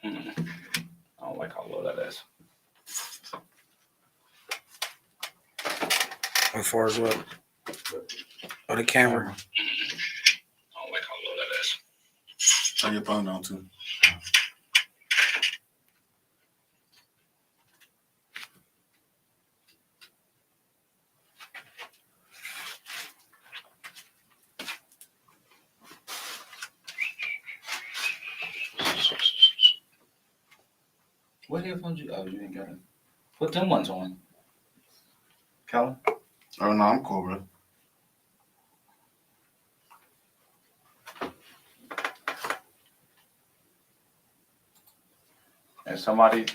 I don't like how low that is. As far as what? Oh, the camera. I don't like how low that is. Turn your phone down too. What headphones you? Oh, you ain't got it. Put them ones on. Kellen? Oh no, I'm cool, bro. And somebody,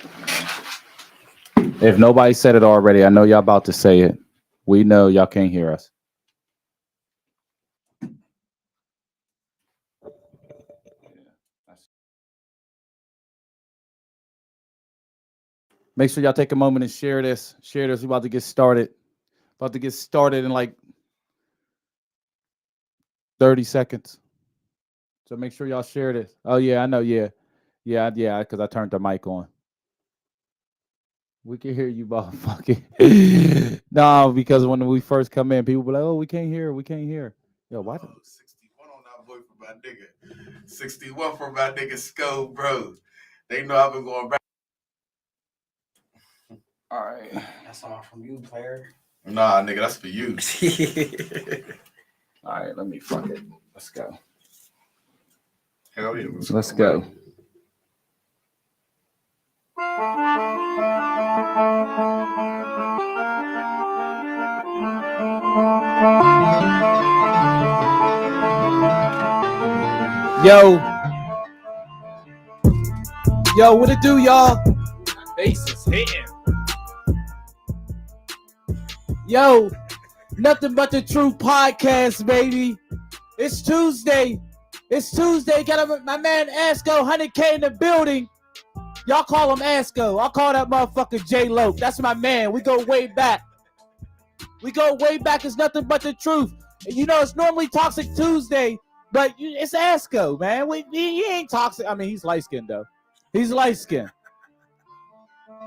if nobody said it already, I know y'all about to say it. We know y'all can't hear us. Make sure y'all take a moment and share this. Share this. We're about to get started. About to get started in like 30 seconds. So make sure y'all share this. Oh, yeah, I know. Yeah, because I turned the mic on. We can hear you, motherfucker. No, because when we first come in, people be like, oh, we can't hear. Yo, why? 61 on that boy for my nigga. 61 for my nigga Sco, bro. They know I've been going back. All right. That's all from you, player. Nah, nigga, that's for you. All right, let me fuck it. Let's go. Hell yeah. Let's go. Yo, what it do, y'all? Bass is hitting. Yo, nothing but the truth podcast, baby. It's Tuesday. Got my man Asco, 100K in the building. Y'all call him Asco. I'll call that motherfucker J Loke. That's my man. We go way back. It's nothing but the truth. You know, it's normally Toxic Tuesday, but it's Asco, man. He ain't toxic. I mean, he's light-skinned, though. He's light-skinned.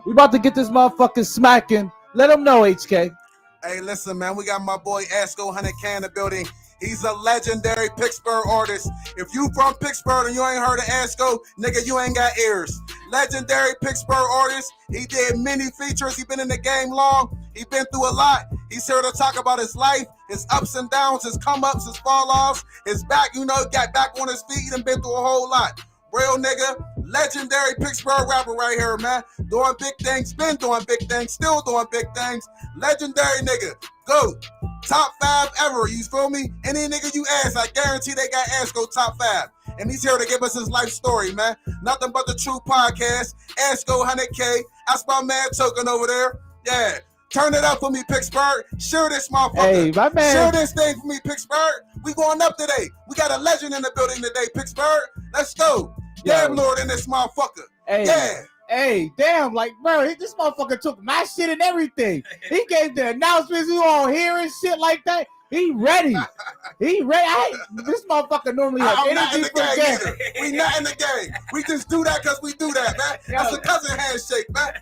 We about to get this motherfucker smacking. Let him know, HK. Hey, listen, man, we got my boy Asco 100K in the building. He's a legendary Pittsburgh artist. If you from Pittsburgh and you ain't heard of Asco, nigga, you ain't got ears. Legendary Pittsburgh artist. He did many features. He been in the game long. He been through a lot. He's here to talk about his life, his ups and downs, his come-ups, his fall-offs, his back, got back on his feet and been through a whole lot. Real nigga, legendary Pittsburgh rapper right here, man. Doing big things, been doing big things, still doing big things. Legendary nigga, go. Top 5 ever, you feel me? Any nigga you ask, I guarantee they got Asco top 5. And he's here to give us his life story, man. Nothing but the true podcast. Asco 100K. That's my man Token over there. Yeah. Turn it up for me, Pittsburgh. Share this motherfucker. Hey, my man. Share this thing for me, Pittsburgh. We going up today. We got a legend in the building today, Pittsburgh. Let's go. Damn Lord in this motherfucker. Hey. Yeah. Hey, damn, like, bro, this motherfucker took my shit and everything. He gave the announcements you on here and shit like that. He ready. This motherfucker normally has energy for the game. We not in the game. We just do that because we do that, man. That's a cousin handshake, man.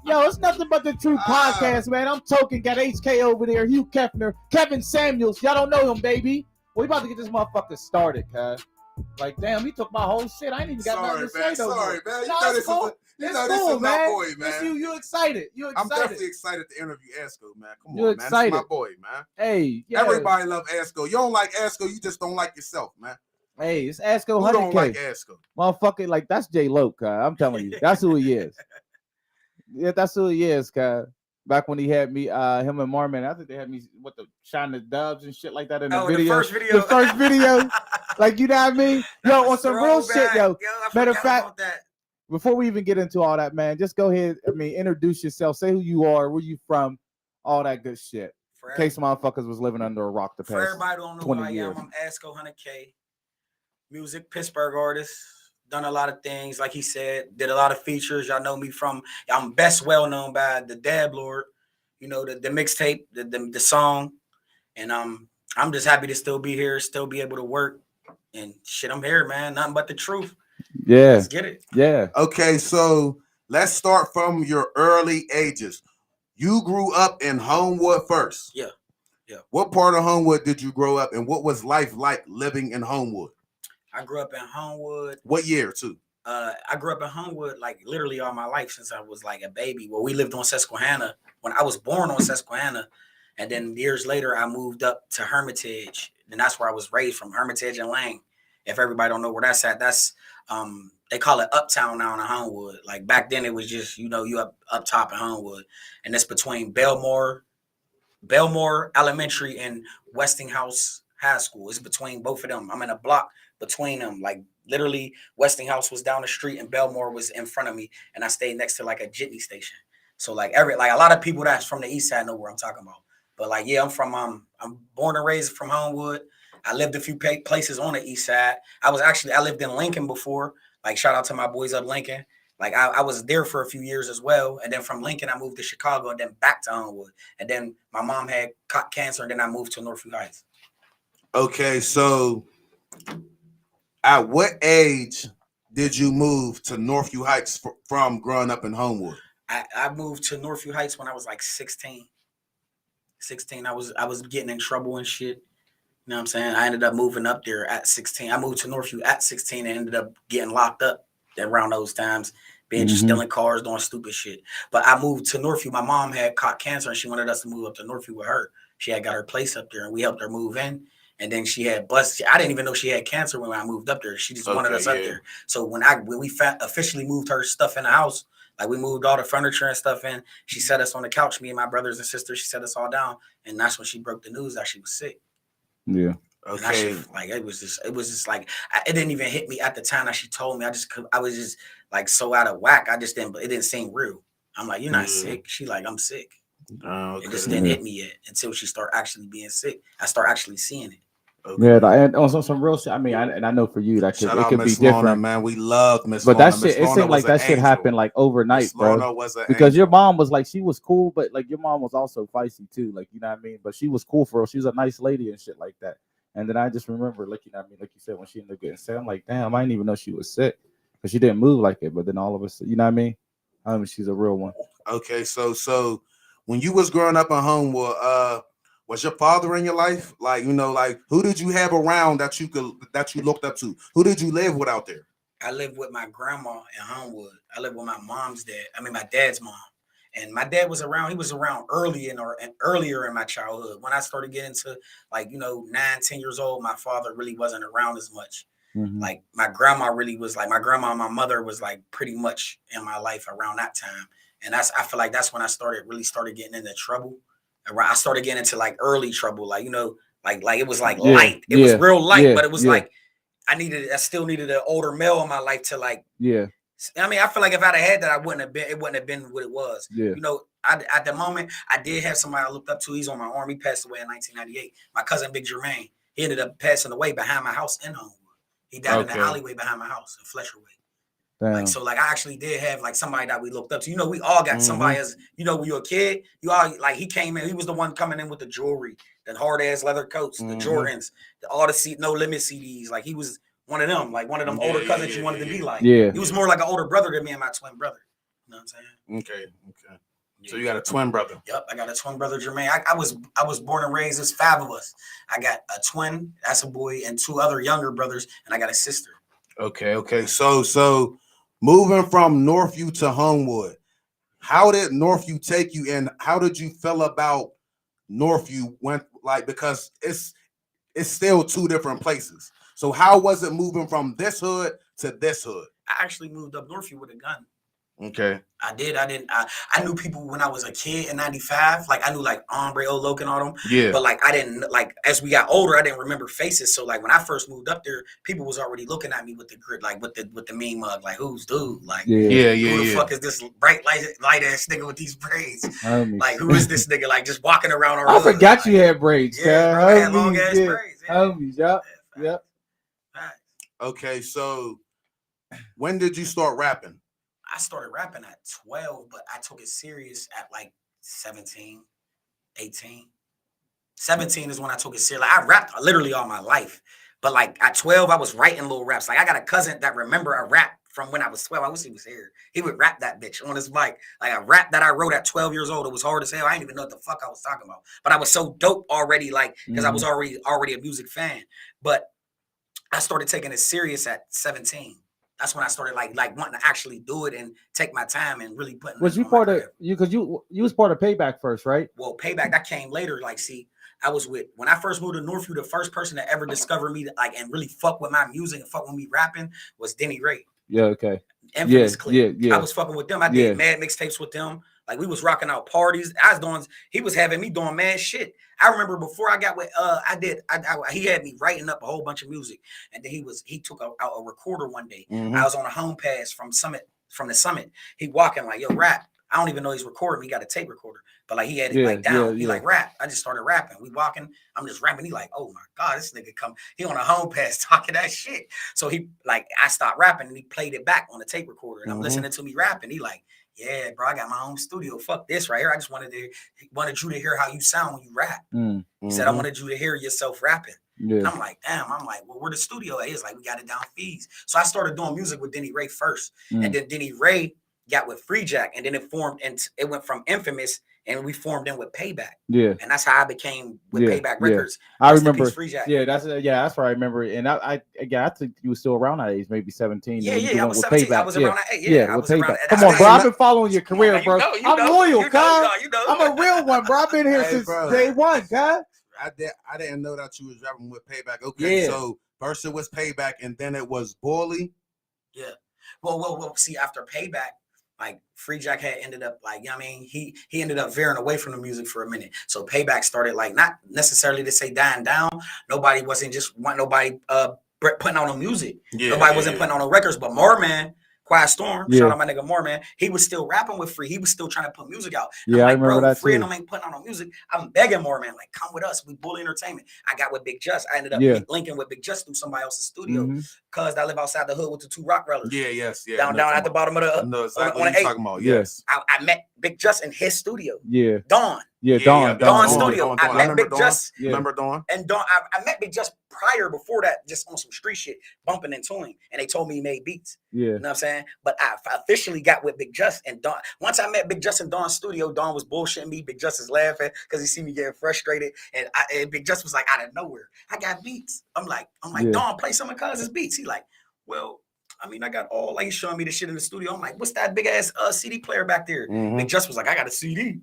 Yo, it's nothing but the true podcast, man. I'm Token, got HK over there, Hugh Kefner, Kevin Samuels. Y'all don't know him, baby. We about to get this motherfucker started, cuz. Like, damn, he took my whole shit. I ain't even got nothing to say, though. Sorry, man. No, it's cool. This is my boy, man. You excited. I'm definitely excited to interview Asco, man. Come you on, excited. man. This is my boy, man. Hey, yeah. Everybody love Asco. You don't like Asco, you just don't like yourself, man. Hey, it's Asco 100K. You don't like Asco. Motherfucker, like, that's J Loke, I'm telling you. That's who he is. Yeah, that's who he is, cuz. Back when he had me, him and Marmon, I think they had me with the shine the dubs and shit like that in the video. The first video. Like, you know what I mean? Yo, on some real shit, yo. Matter of fact, before we even get into all that, man, just go ahead, introduce yourself. Say who you are, where you from, all that good shit. In case motherfuckers was living under a rock the past 20 years. For everybody don't know who I am, I'm Asco 100K. Music, Pittsburgh artist. Done a lot of things, like he said, did a lot of features. Y'all know me from, I'm best well known by the Dab Lord, the mixtape, the song. And I'm just happy to still be here, still be able to work. And shit, I'm here, man. Nothing but the truth. Yeah. Let's get it. Yeah. Okay, so let's start from your early ages. You grew up in Homewood first. Yeah. Yeah. What part of Homewood did you grow up in? What was life like living in Homewood? I grew up in Homewood. What year, too? I grew up in Homewood like literally all my life since I was like a baby. Well, we lived on Susquehanna when I was born on Susquehanna, and then years later I moved up to Hermitage, and that's where I was raised from, Hermitage and Lang. If everybody don't know where that's at, that's they call it Uptown now in Homewood. Like back then it was just you up top in Homewood, and it's between Belmore Elementary and Westinghouse High School. It's between both of them. I'm in a block between them. Like literally, Westinghouse was down the street and Belmore was in front of me, and I stayed next to like a jitney station. So like a lot of people that's from the east side know where I'm talking about. But like yeah, I'm born and raised from Homewood. I lived a few places on the east side. I lived in Lincoln before. Like shout out to my boys up Lincoln. Like I was there for a few years as well. And then from Lincoln, I moved to Chicago and then back to Homewood. And then my mom had cancer and then I moved to Northview Heights. Okay, so at what age did you move to Northview Heights from growing up in Homewood? I moved to Northview Heights when I was like 16. 16, I was getting in trouble and shit. You know what I'm saying? I ended up moving up there at 16. I moved to Northview at 16 and ended up getting locked up around those times, being just stealing cars, doing stupid shit. But I moved to Northview. My mom had caught cancer and she wanted us to move up to Northview with her. She had got her place up there and we helped her move in. And then she had busted. I didn't even know she had cancer when I moved up there. She just wanted us up there. So when we officially moved her stuff in the house, like we moved all the furniture and stuff in, she set us on the couch, me and my brothers and sisters. She set us all down, and that's when she broke the news that she was sick. Yeah. Okay. Like it was just like it didn't even hit me at the time that she told me. I was just like so out of whack. It didn't seem real. I'm like, you're not sick. She like, I'm sick. Okay. It just didn't hit me yet until she started actually being sick. I start actually seeing it. Okay. Yeah, and on some real shit. I mean, I know for you that it could be different, Lorna, man. We love Miss but Lorna. that shit, it seemed like that shit happened like overnight, Miss bro. Lorna was because your mom was like, she was cool, but like your mom was also feisty too, like you know what I mean. But she was cool for her. She was a nice lady and shit like that. And then I just remember, like you know what I mean, like you said, when she ended up getting sick, I'm like, damn, I didn't even know she was sick because she didn't move like it. But then all of us, you know what I mean, she's a real one. Okay, so when you was growing up in Homewood, was your father in your life? Like, like who did you have around that you looked up to? Who did you live with out there? I lived with my grandma in Homewood. I lived with my my dad's mom. And my dad was around. He was around earlier in my childhood. When I started getting to 9-10 years old, my father really wasn't around as much. Mm-hmm. Like my grandma really was like my grandma and my mother was like pretty much in my life around that time. And I feel like that's when I started getting into trouble. I started getting into like early trouble, like it was like light. It was real light, but it was like I still needed an older male in my life to like. Yeah. I mean, I feel like if I'd have had that, it wouldn't have been what it was. Yeah. At the moment, I did have somebody I looked up to. He's on my arm. He passed away in 1998. My cousin, Big Jermaine, he ended up passing away behind my house in Homewood. He died in the alleyway behind my house in Fletcher Way. Damn. I actually did have like somebody that we looked up to. We all got somebody as when you're a kid, you all like he came in, he was the one coming in with the jewelry, the hard ass leather coats, the Jordans, all the No Limit CDs. Like he was one of them, like one of them older cousins you wanted to be like. Yeah. He was more like an older brother than me and my twin brother. You know what I'm saying? Okay. So you got a twin brother. Yep, I got a twin brother, Jermaine. I was born and raised. There's 5 of us. I got a twin, that's a boy, and 2 other younger brothers, and I got a sister. Okay. So moving from Northview to Homewood, how did Northview take you, and how did you feel about Northview because it's still 2 different places. So how was it moving from this hood to this hood? I actually moved up Northview with a gun. Okay. I did. I knew people when I was a kid in 95. Like I knew like Ombre, Loke and all them. Yeah. But like I didn't as we got older, I didn't remember faces. So like when I first moved up there, people was already looking at me with the grit, like with the mean mug, like who's dude? Like who the fuck is this bright light ass nigga with these braids? Like who is this nigga? Like just walking around our I forgot you had braids. Yeah, bro, I had long ass braids. Homies, yep. Okay, so when did you start rapping? I started rapping at 12, but I took it serious at like 17, 18. 17 is when I took it serious. Like I rapped literally all my life, But like at 12, I was writing little raps. Like I got a cousin that remember a rap from when I was 12. I wish he was here. He would rap that bitch on his mic. Like a rap that I wrote at 12 years old. It was hard as hell. I didn't even know what the fuck I was talking about. But I was so dope already, like, because I was already a music fan. But I started taking it serious at 17. That's when I started like wanting to actually do it and take my time and really putting. Was you part of you? Because you was part of Payback first, right? Well, Payback that came later. Like, see, I was with when I first moved to Northview. The first person that ever discovered me, like, and really fuck with my music and fuck with me rapping was Denny Ray. Yeah. Okay. Infamous Clip. Yeah. I was fucking with them. I did mad mixtapes with them. Like we was rocking out parties. He was having me doing mad shit. I remember before I got with he had me writing up a whole bunch of music, and then he took out a recorder one day. I was on a home pass from the summit. He walking like, yo, rap. I don't even know he's recording. He got a tape recorder, but like he had it like down. He like rap. I just started rapping. We walking. I'm just rapping. He like, oh my God, this nigga come. He on a home pass talking that shit. So he like, I stopped rapping and he played it back on the tape recorder, and I'm listening to me rapping. He like, yeah, bro, I got my own studio. Fuck this right here. I just wanted you to hear how you sound when you rap. He said, I wanted you to hear yourself rapping. Yeah. I'm like, damn. I'm like, well, where the studio at? He's like, we got it down fees. So I started doing music with Denny Ray first, and then Denny Ray got with Free Jack, and then it formed, and it went from Infamous, and we formed in with Payback. Yeah, and that's how I became with Payback Records. I remember. Free Jack. Yeah, that's what I remember. And I think you were still around that age, maybe 17. Yeah, I was 17. Payback. I was around that age. Yeah, I was around that. Come on, bro. I've been following your career, bro. I'm loyal, cuz. I'm a real one, bro. I've been here since day one, cuz. I didn't know that you was rapping with Payback. Okay, so first it was Payback, and then it was Bully. Yeah. Well. See, after Payback, like Free Jack had ended up like, you know what I mean, he ended up veering away from the music for a minute. So Payback started like not necessarily to say dying down. Nobody wasn't just want nobody putting on no music. Nobody wasn't putting on no records, but Moorman, Quiet Storm, shout out my nigga Moorman, he was still rapping with Free. He was still trying to put music out. Yeah, like, I remember that Free too. and them ain't putting on no music. I'm begging Moorman, like, come with us. We Bully Entertainment. I got with Big Just. I ended up linking with Big Just through somebody else's studio because I live outside the hood with the two rock brothers. Down at the bottom of the no, exactly on the 8. Talking about. Yes. I met Big Just in his studio. Yeah. Dawn. Dawn studio. Dawn. I met Big Just. Remember Dawn? And Dawn, I met Big Just prior before that, just on some street shit, bumping into him. And they told me he made beats. Yeah. You know what I'm saying? But I officially got with Big Just and Dawn. Once I met Big Just in Dawn's studio, Dawn was bullshitting me. Big Just is laughing because he see me getting frustrated. And Big Just was like, out of nowhere, I got beats. I'm like, Dawn, play some of Cuz's beats. He like, well, I mean, I got all, like, he's showing me the shit in the studio. I'm like, what's that big ass CD player back there? Big Just was like, I got a CD.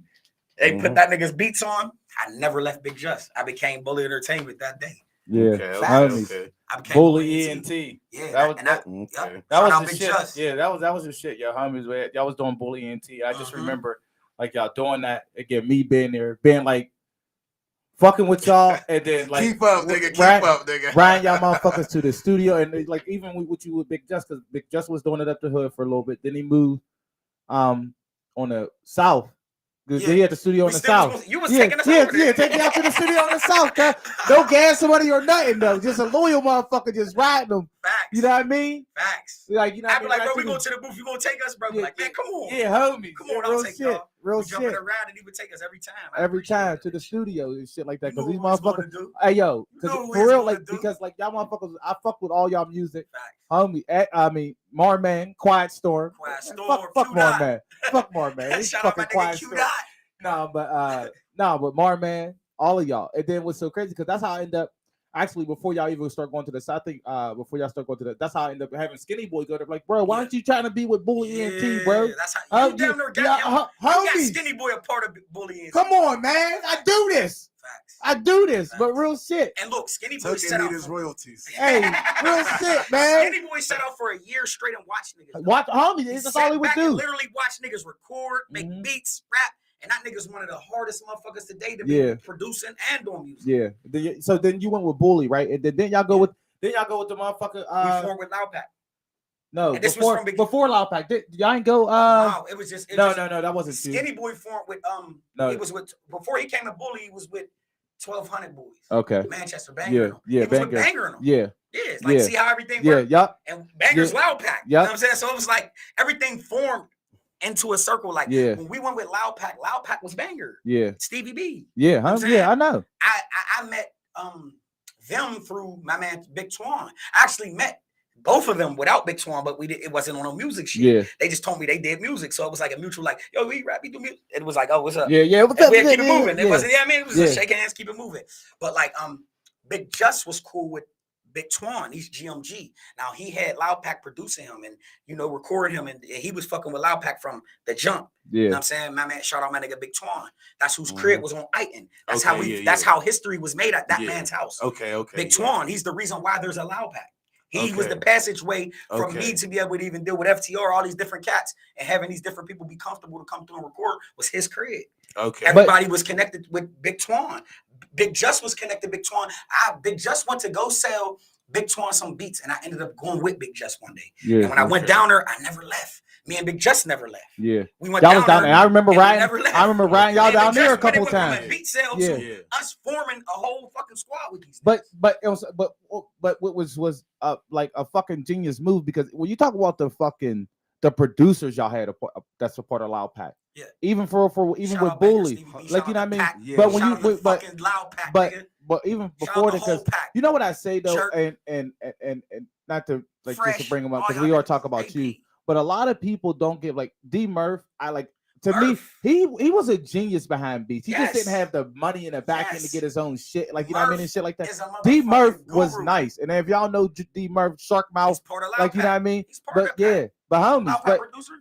They put that nigga's beats on. I never left Big Just. I became Bully Entertainment that day. Yeah. Okay. I became Bully ENT. Yeah. That was the shit. Just. Yeah, that was the shit, y'all homies. Y'all was doing Bully ENT. I just remember like y'all doing that. Again, me being there, being like fucking with y'all, and then like keep up, nigga. Ryan, y'all motherfuckers to the studio, and like even with you with Big Just, because Big Just was doing it up the hood for a little bit. Then he moved on the south. Because he had the studio in the south. You was taking us over there. Taking out to the studio in the south, cuz. No gas money or nothing, though. Just a loyal motherfucker just riding them. Facts. You know what I mean? Facts. Like, you know, I be like, bro, we go to the booth. You gonna take us, bro? Like, man, come on. Yeah, homie. Come on, I'll take y'all. Real shit. Jumping around and he would take us every time. Every time to the studio and shit like that. Because these motherfuckers. Hey, yo. Because for real, like, because like y'all motherfuckers, I fuck with all y'all music. Facts. Homie, I mean, Marman, Quiet Storm. Fuck Marman. Fuck Marman. He's fucking Quiet Storm. No, but Marman, all of y'all. And then what's so crazy, because that's how I end up, actually, before y'all even start going to the side, I think before y'all start going to the, that's how I end up having Skinny Boy go there. Like, bro, why aren't you trying to be with Bully ENT, bro? That's how you got Skinny Boy a part of Bully ENT. Come on, man. I do this. Facts. I do this, but real shit. And look, Skinny Boy set out his royalties. Hey, real shit, man. Skinny Boy set out for a year straight and watched niggas. Watch, homie, that's all he would do. Literally watch niggas record, make beats, rap. And that nigga's one of the hardest motherfuckers today to be producing and doing music. Yeah. So then you went with Bully, right? And then y'all go with the motherfucker. We formed with Loud Pack. No, before Loud Pack. Y'all ain't go. No, it was just. No, that wasn't Skinny Boy formed with No, he was with before he came to Bully. He was with 1200 Boys. Okay. Manchester Banger. Yeah. He was with Banger on them. Yeah. It's like see how everything worked. Yeah. And Banger's Loud Pack. You know what I'm saying? So it was like everything formed into a circle. Like when we went with Loud Pack was Banger. Yeah. Stevie B. Yeah, I know. I met them through my man Big Twan. I actually met both of them without Big Twan, but it wasn't on no music shit. Yeah. They just told me they did music. So it was like a mutual, like, yo, we rap, we do music. It was like, oh, what's up? Yeah, what's up? We keep it Yeah, moving. It wasn't, I mean, it was Yeah. a shake hands, keep it moving. But like Big Just was cool with Big Twan. He's GMG. Now he had Loud Pack producing him and, you know, recording him, and he was fucking with Loud Pack from the jump. Yeah. You know what I'm saying? My man, shout out my nigga Big Twan. That's whose crib was on Iton. That's Okay, how we yeah, that's yeah. how history was made at that Yeah. man's house. Okay. Big Twan, he's the reason why there's a Loud Pack. He was Okay. the passageway from Okay. me to be able to even deal with FTR, all these different cats, and having these different people be comfortable to come through and record was his crib. Okay. Everybody was connected with Big Twan. Big Just was connected to Big Twan. Big Just went to go sell Big Twan some beats, and I ended up going with Big Just one day. Yeah. And when I went down there, I never left. Me and Big Just never left. Yeah. We went Y'all was down there. I remember and we riding. never left. I remember riding y'all Me and down Big there a Just went couple from a times. beat sale Yeah. to us forming a whole fucking squad with these. But it was what was like a fucking genius move, because when you talk about the producers y'all had that's a part of Loud Pack. Yeah. Even for even Shout with out Banger, Bully, Stevie B, like, shout you know out what I mean. Pack. Yeah. But when Shout you out the but fucking Loud Pack, but nigga. but even Shout before out that, the whole because pack. you know what I say though, Jerk. and not to like just Fresh. to bring them up, All because y'all we are niggas talking about AP. you, but a lot of people don't give, like D Murph. I like, to Murph. me, he was a genius behind beats. He just didn't Yes. have the money in the back end to Yes. get his own shit, like, you know what I mean, and shit like that. Is a D Murph motherfucking was guru. nice, and if y'all know D Murph, Shark Mouth, He's part of Loud like, you know what I Pack. mean. He's part But of that pack. yeah, but homies, Loud Pack producer.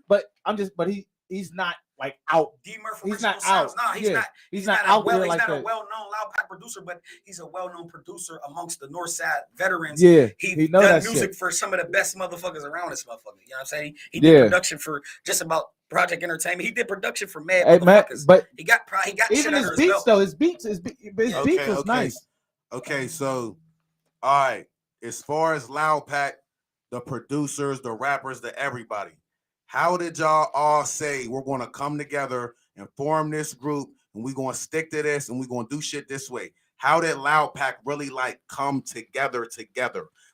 but he's not like out. D Murph He's original not sounds. out. Nah, he's Yeah. not. He's not out there like He's not that. a well-known Loud Pack producer, but he's a well-known producer amongst the North Side veterans. Yeah, he know done that music shit. for some of the best motherfuckers around this motherfucker. You know what I'm saying? He did Yeah. production for just about Project Entertainment. He did production for mad Hey, man, motherfuckers. but he got shit even under his his beats belt. though, his beats was nice. Okay, so all right. As far as Loud Pack, the producers, the rappers, the everybody, how did y'all all say we're gonna come together and form this group and we're gonna stick to this and we're gonna do shit this way? How did Loud Pack really like come together?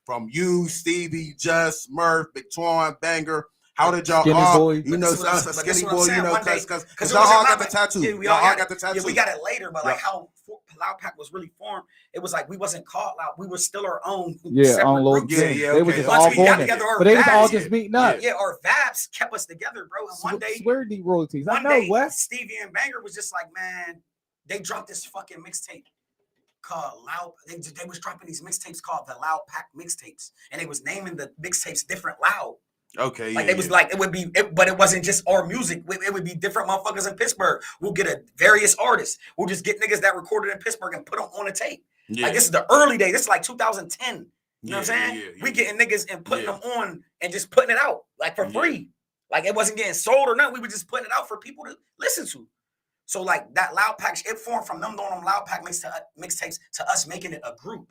From you, Stevie, Just, Murph, Big Twan, Banger. How did y'all Skinny all, Boy. you know, Skinny Boy, you know, because it y'all all wasn't got the Loud Pack. tattoo. Yeah, we y'all all all got the tattoo. Yeah, we got it later, but like Yeah. how Loud Pack was really formed, it was like we wasn't called Loud. We were still our own Yeah, separate on little groups. Yeah, things. yeah, They were okay. just Once all we got born together, our but they was all vibes- just meeting up. Yeah, our vibes kept us together, bro. And one day, Swear D royalties. I one know day, what. Stevie and Banger was just like, man, they dropped this fucking mixtape called Loud. They was dropping these mixtapes called the Loud Pack mixtapes, and they was naming the mixtapes different Loud. Okay, Like yeah, it was yeah. like but it wasn't just our music. It would be different motherfuckers in Pittsburgh. We'll get various artists. We'll just get niggas that recorded in Pittsburgh and put them on a tape. Yeah. Like this is the early day. This is like 2010. You know what I'm Yeah, saying? yeah, yeah, We getting niggas and putting Yeah. them on and just putting it out like for Yeah. free. Like it wasn't getting sold or nothing. We were just putting it out for people to listen to. So like that Loud Pack, it formed from them doing them Loud Pack mixtapes to us making it a group.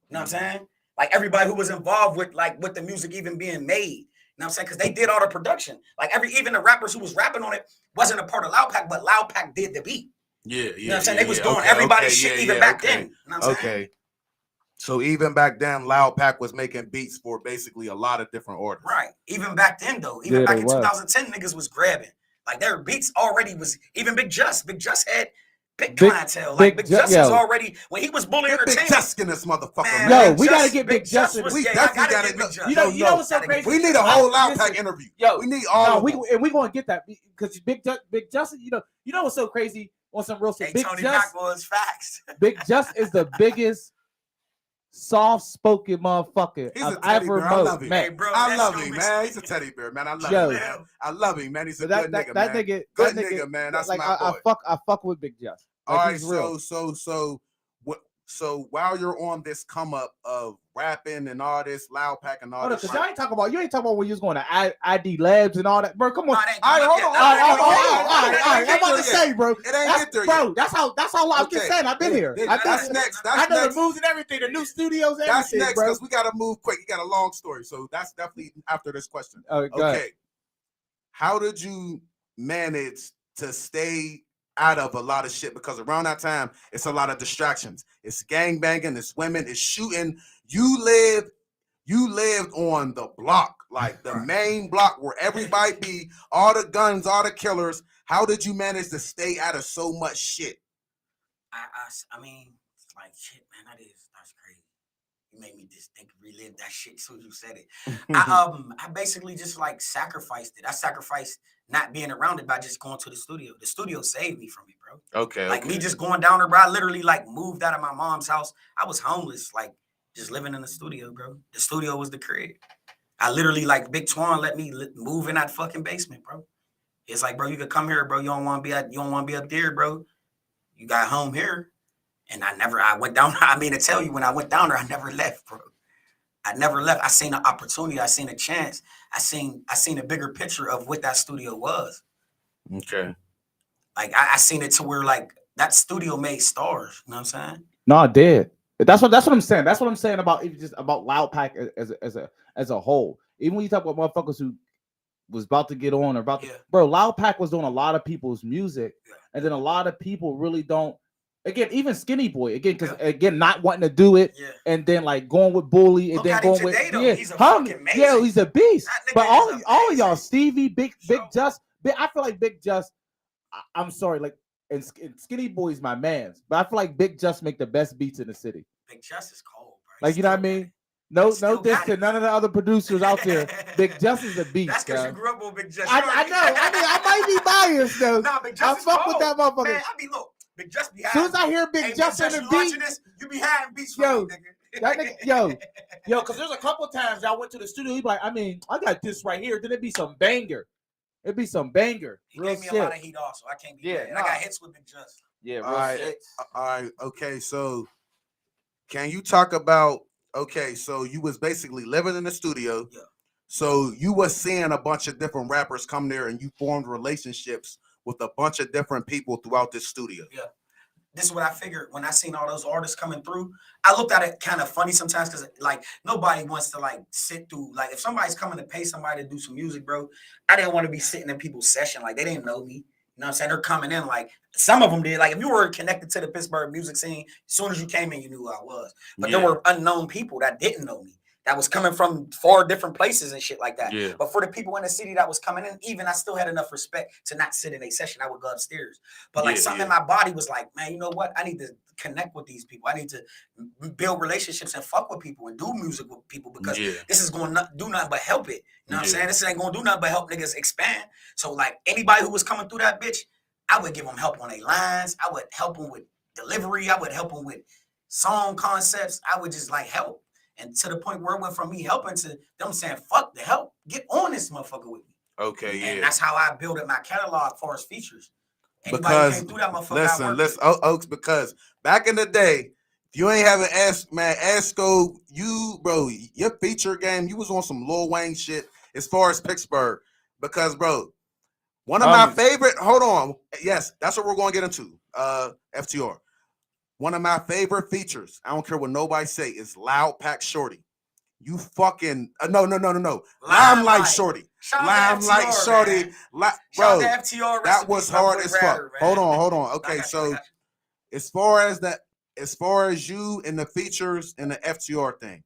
You know what I'm saying? Like everybody who was involved with the music even being made. You know what I'm saying? Because they did all the production. Like even the rappers who was rapping on it wasn't a part of Loud Pack, but Loud Pack did the beat. Yeah, yeah. You know what I'm saying? Yeah, They was yeah. doing Okay, everybody's okay, shit yeah, even yeah, back okay. then. You know what I'm saying? Okay. So even back then, Loud Pack was making beats for basically a lot of different artists. Right. Even back then, though. Even Yeah, back they in was. 2010, niggas was grabbing. Like their beats already was even Big Just. Big Just had big Big- clientele. Big Big Ju- Just yo. was already when he was Bully Get Big Entertainment. Just in this motherfucker, Man, man. Yo, Big we gotta Just- get Big Just in was- We yeah, definitely I gotta gotta get know- Big Just. You know, Yo, what's so gotta get crazy? We need a whole Loud Listen, Pack interview. Yo, We need all no, of them. we gonna get that because Big Justin. You know what's so crazy on some real shit. Hey, Big Tony Just, Pack was facts. Big Just is the biggest soft-spoken motherfucker He's a I've teddy ever bear. I love him. met. Hey, bro, I that's love no him, mix- man. He's a teddy bear, man. I love Yo. him, man. I love him, man. He's a So that good nigga, that man. nigga, Good that nigga, man. That's like my boy. I fuck with Big Just. Like, All right, he's real. so while you're on this come up of rapping and all this, Loud Pack and all Hold on, this, cause y'all ain't talking about when you was going to ID Labs and all that, bro. Come on. Nah, it ain't All right, come hold up on, yet. all right, Nah, hold on, it ain't all come right, up all right, yet. I'm about to get there say, bro. it ain't get there Bro, yet. that's all I'm just Okay. saying. I've been here. That's next. I That's know next. the moves and everything, the new studios, That's everything, next bro. because we gotta move quick. You got a long story, so that's definitely after this question. Go ahead. Okay, how did you manage to stay out of a lot of shit? Because around that time, it's a lot of distractions. It's gang banging, it's women, it's shooting. You lived on the block, like the main block where everybody be, all the guns, all the killers. How did you manage to stay out of so much shit? I mean, it's like shit, man. That's crazy. You made me just think, relive that shit as soon as you said it. I basically just like sacrificed it. I sacrificed not being around it by just going to the studio. The studio saved me from it, bro. Okay. Like me just going down there, bro. I literally like moved out of my mom's house. I was homeless, like just living in the studio, bro. The studio was the crib. I literally like Big Twan let me move in that fucking basement, bro. It's like, bro, you could come here, bro. You don't want to be up there, bro. You got home here. And I went down. I mean, to tell you, when I went down there, I never left, bro. I never left. I seen an opportunity. I seen a chance. I seen a bigger picture of what that studio was. Okay. Like I seen it to where like that studio made stars. You know what I'm saying? No, it did. That's what I'm saying. That's what I'm saying about even just about Loud Pack as a whole. Even when you talk about motherfuckers who was about to get on or about to, bro, Loud Pack was doing a lot of people's music, and then a lot of people really don't. Again, even Skinny Boy, because again, not wanting to do it, and then like going with Bully, and then going with he's a fucking amazing. He's a beast. But all of y'all, Stevie, Big Just, I feel like Big Just. I'm sorry, like and Skinny Boy's my man's, but I feel like Big Just make the best beats in the city. Big Just is cold, bro. Like you know what I mean? No diss to none of the other producers out there. Big Just is a beast. That's because you grew up with Big Just. I know. I mean, I might be biased though. Nah, Big Just I fuck with that motherfucker. Man, Big Just be as soon as I hear Big Just in the beat, you be having beats, yo, nigga. That nigga, yo, because there's a couple times y'all went to the studio. He be like, I mean, I got this right here. Then it'd be some banger. It'd be some banger. He gave me a lot of heat also. I can't be mad. I got hits with Big Just. Yeah, all right. Okay, so can you talk about? Okay, so you was basically living in the studio. Yeah. So you was seeing a bunch of different rappers come there, and you formed relationships with a bunch of different people throughout this studio. Yeah. This is what I figured when I seen all those artists coming through. I looked at it kind of funny sometimes because like nobody wants to like sit through. Like if somebody's coming to pay somebody to do some music, bro, I didn't want to be sitting in people's session. Like they didn't know me. You know what I'm saying? They're coming in like some of them did. Like if you were connected to the Pittsburgh music scene, as soon as you came in, you knew who I was. But there were unknown people that didn't know me. That was coming from 4 different places and shit like that. Yeah. But for the people in the city that was coming in, even I still had enough respect to not sit in a session. I would go upstairs. But like something in my body was like, man, you know what? I need to connect with these people. I need to build relationships and fuck with people and do music with people because this is going to do nothing but help it. You know what I'm saying? This ain't going to do nothing but help niggas expand. So like anybody who was coming through that bitch, I would give them help on their lines. I would help them with delivery. I would help them with song concepts. I would just like help. And to the point where it went from me helping to them saying, fuck the help, get on this motherfucker with me. Okay, and that's how I built up my catalog as far as features. Anybody came through that motherfucker, listen, Oaks, because back in the day, if you ain't having Asco, you, bro, your feature game, you was on some Lil Wayne shit as far as Pittsburgh. Because, bro, one of my favorite, hold on. Yes, that's what we're going to get into, FTR. One of my favorite features, I don't care what nobody say, is Loud Pack Shorty. You fucking no. Limelight Shorty. Limelight Shorty. Bro, that was hard as fuck. Hold on. Okay, so as far as you and the features and the FTR thing,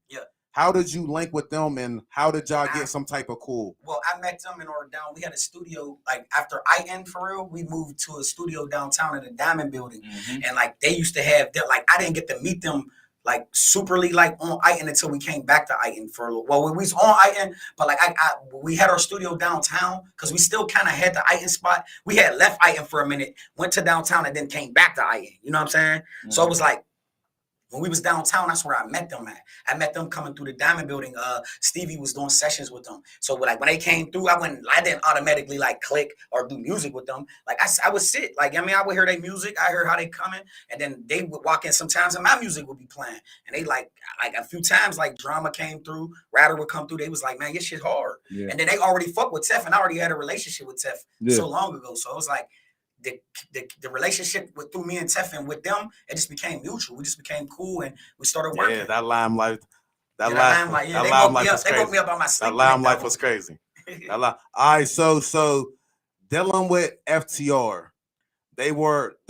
how did you link with them and how did y'all get some type of cool? Well, I met them in order down. We had a studio, like after I end for real, we moved to a studio downtown in the Diamond Building. And like they used to have their, like I didn't get to meet them like superly like on Iton until we came back to Iton for a little. Well, we was on Iton, but like we had our studio downtown because we still kind of had the Iton spot. We had left Iton for a minute, went to downtown, and then came back to Iton. You know what I'm saying? So it was like, when we was downtown, that's where I met them at. I met them coming through the Diamond Building. Stevie was doing sessions with them. So like when they came through, I didn't automatically like click or do music with them. Like I would sit, like, I mean, I would hear their music. I heard how they coming. And then they would walk in sometimes and my music would be playing. And they like a few times, like Drama came through, Ratter would come through. They was like, man, your shit hard. And then they already fucked with Tef and I already had a relationship with Tef so long ago. So it was like, the relationship through me and Teflon with them, it just became mutual. We just became cool and we started working. Yeah, that limelight. They woke me up on my sleep. That limelight was crazy. All right, so dealing with FTR, there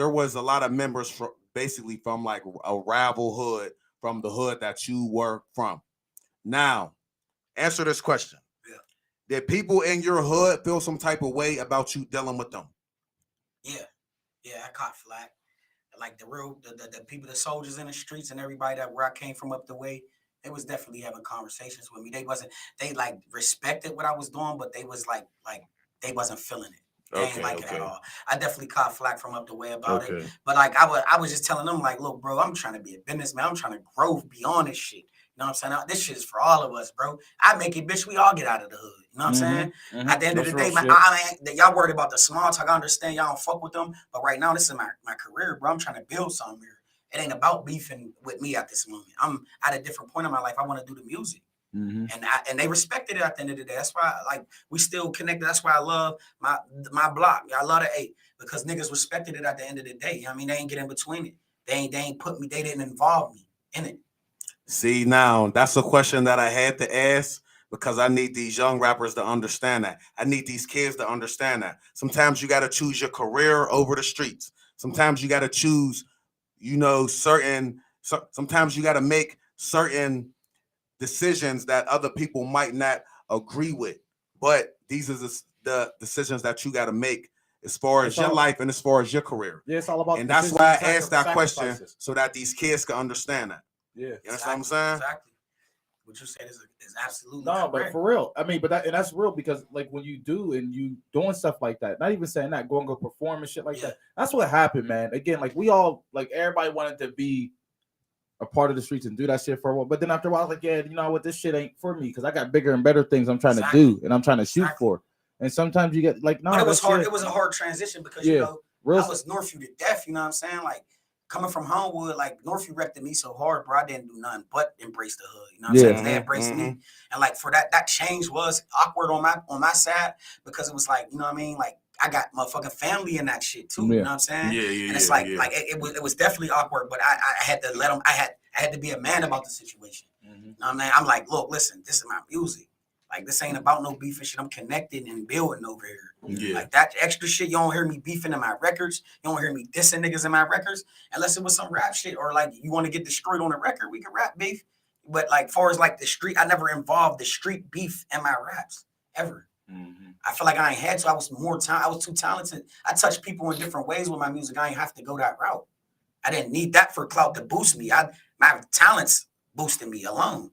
was a lot of members basically from like a rival hood, from the hood that you were from. Now, answer this question. Did people in your hood feel some type of way about you dealing with them? Yeah, I caught flack. Like the people, the soldiers in the streets and everybody that where I came from up the way, They was definitely having conversations with me. They like respected what I was doing, but they was like they wasn't feeling it. They ain't like it at all. I definitely caught flack from up the way about it. But like I was just telling them, like, look, bro, I'm trying to be a businessman. I'm trying to grow beyond this shit. You know what I'm saying? This shit is for all of us, bro. I make it, bitch. We all get out of the hood. You know what I'm saying? At the end of the day, y'all worried about the small talk. I understand y'all don't fuck with them. But right now, this is my career, bro. I'm trying to build something here. It ain't about beefing with me at this moment. I'm at a different point in my life. I want to do the music. And they respected it at the end of the day. That's why, like, we still connected. That's why I love my block. I love the 8 because niggas respected it at the end of the day. You know what I mean, they ain't get in between it. They ain't put me. They didn't involve me in it. See, now that's a question that I had to ask because I need these young rappers to understand that. I need these kids to understand that. Sometimes you got to choose your career over the streets. Sometimes you got to choose, you know, sometimes you got to make certain decisions that other people might not agree with, but these are the decisions that you got to make as far as your life and as far as your career. Yeah, it's all about. And that's why I asked that question so that these kids can understand that. Yeah, you understand what I'm saying? Exactly. What you said is absolutely no, correct. but for real. I mean, that's real because like when you do and you doing stuff like that, not even saying that, go perform and shit like that. That's what happened, man. Again, like we all like everybody wanted to be a part of the streets and do that shit for a while. But then after a while, I was like, yeah, you know what, this shit ain't for me because I got bigger and better things I'm trying to do and I'm trying to shoot for. And sometimes you get like, no, but it was hard. Shit. It was a hard transition because you know I was Northview to death. You know what I'm saying? Like coming from Homewood, like Northview wrecked me so hard, bro. I didn't do nothing but embrace the hood. You know what I'm saying? They embraced me, and like for that change was awkward on my side because it was like, you know what I mean, like. I got motherfucking family in that shit too. You know what I'm saying? And it's like it was definitely awkward, but I had to let them. I had to be a man about the situation. You know what I mean? I'm like, look, listen, this is my music. Like this ain't about no beef and shit. I'm connected and building over here. Like that extra shit, you don't hear me beefing in my records. You don't hear me dissing niggas in my records unless it was some rap shit or like you want to get destroyed on a record. We can rap beef, but like far as like the street, I never involved the street beef in my raps ever. I feel like I ain't had to. I was too talented. I touched people in different ways with my music. I ain't have to go that route. I didn't need that for clout to boost me. My talents boosted me alone.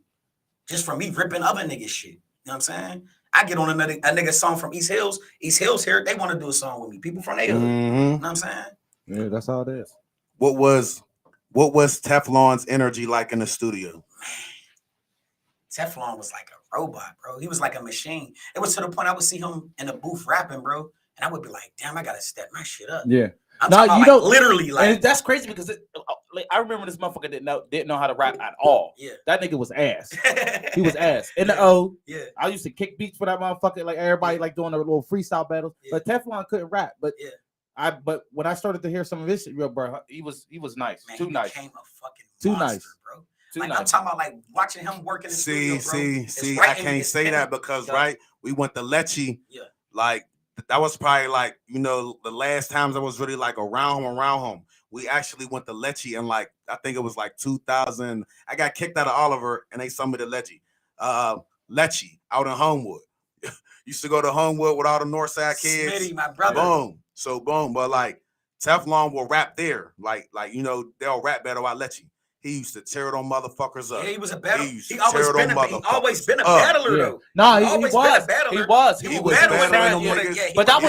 Just from me ripping other niggas shit. You know what I'm saying? I get on a nigga song from East Hills. East Hills here, they want to do a song with me. People from there. You know what I'm saying? Yeah, that's how it is. What was Teflon's energy like in the studio? Man, Teflon was like a robot, bro. He was like a machine. It was to the point I would see him in the booth rapping, bro, and I would be like, "Damn, I gotta step my shit up." Yeah, I'm talking about, like, literally, like, and that's crazy because like I remember this motherfucker didn't know how to rap at all. Yeah, that nigga was ass. He was ass in the O. Yeah, I used to kick beats for that motherfucker, like everybody like doing a little freestyle battles. But Teflon couldn't rap. But but when I started to hear some of his shit, bro, he was nice. Man, too nice. Became a fucking too monster, nice, bro. Too like nice. I'm talking about like watching him work in the studio, bro. See, I can't say that because we went to Lecce. Yeah. Like that was probably like, you know, the last times I was really like around home. We actually went to Lecce and like I think it was like 2000. I got kicked out of Oliver and they sent me to Lecce. Lecce out in Homewood. Used to go to Homewood with all the Northside kids. Smitty, my brother. Boom. But like Teflon will rap there. Like you know, they'll rap battle at Lecce. He used to tear them motherfuckers up. Yeah, he was a battler. He always been a battler though. No, he was. He was battling niggas. But that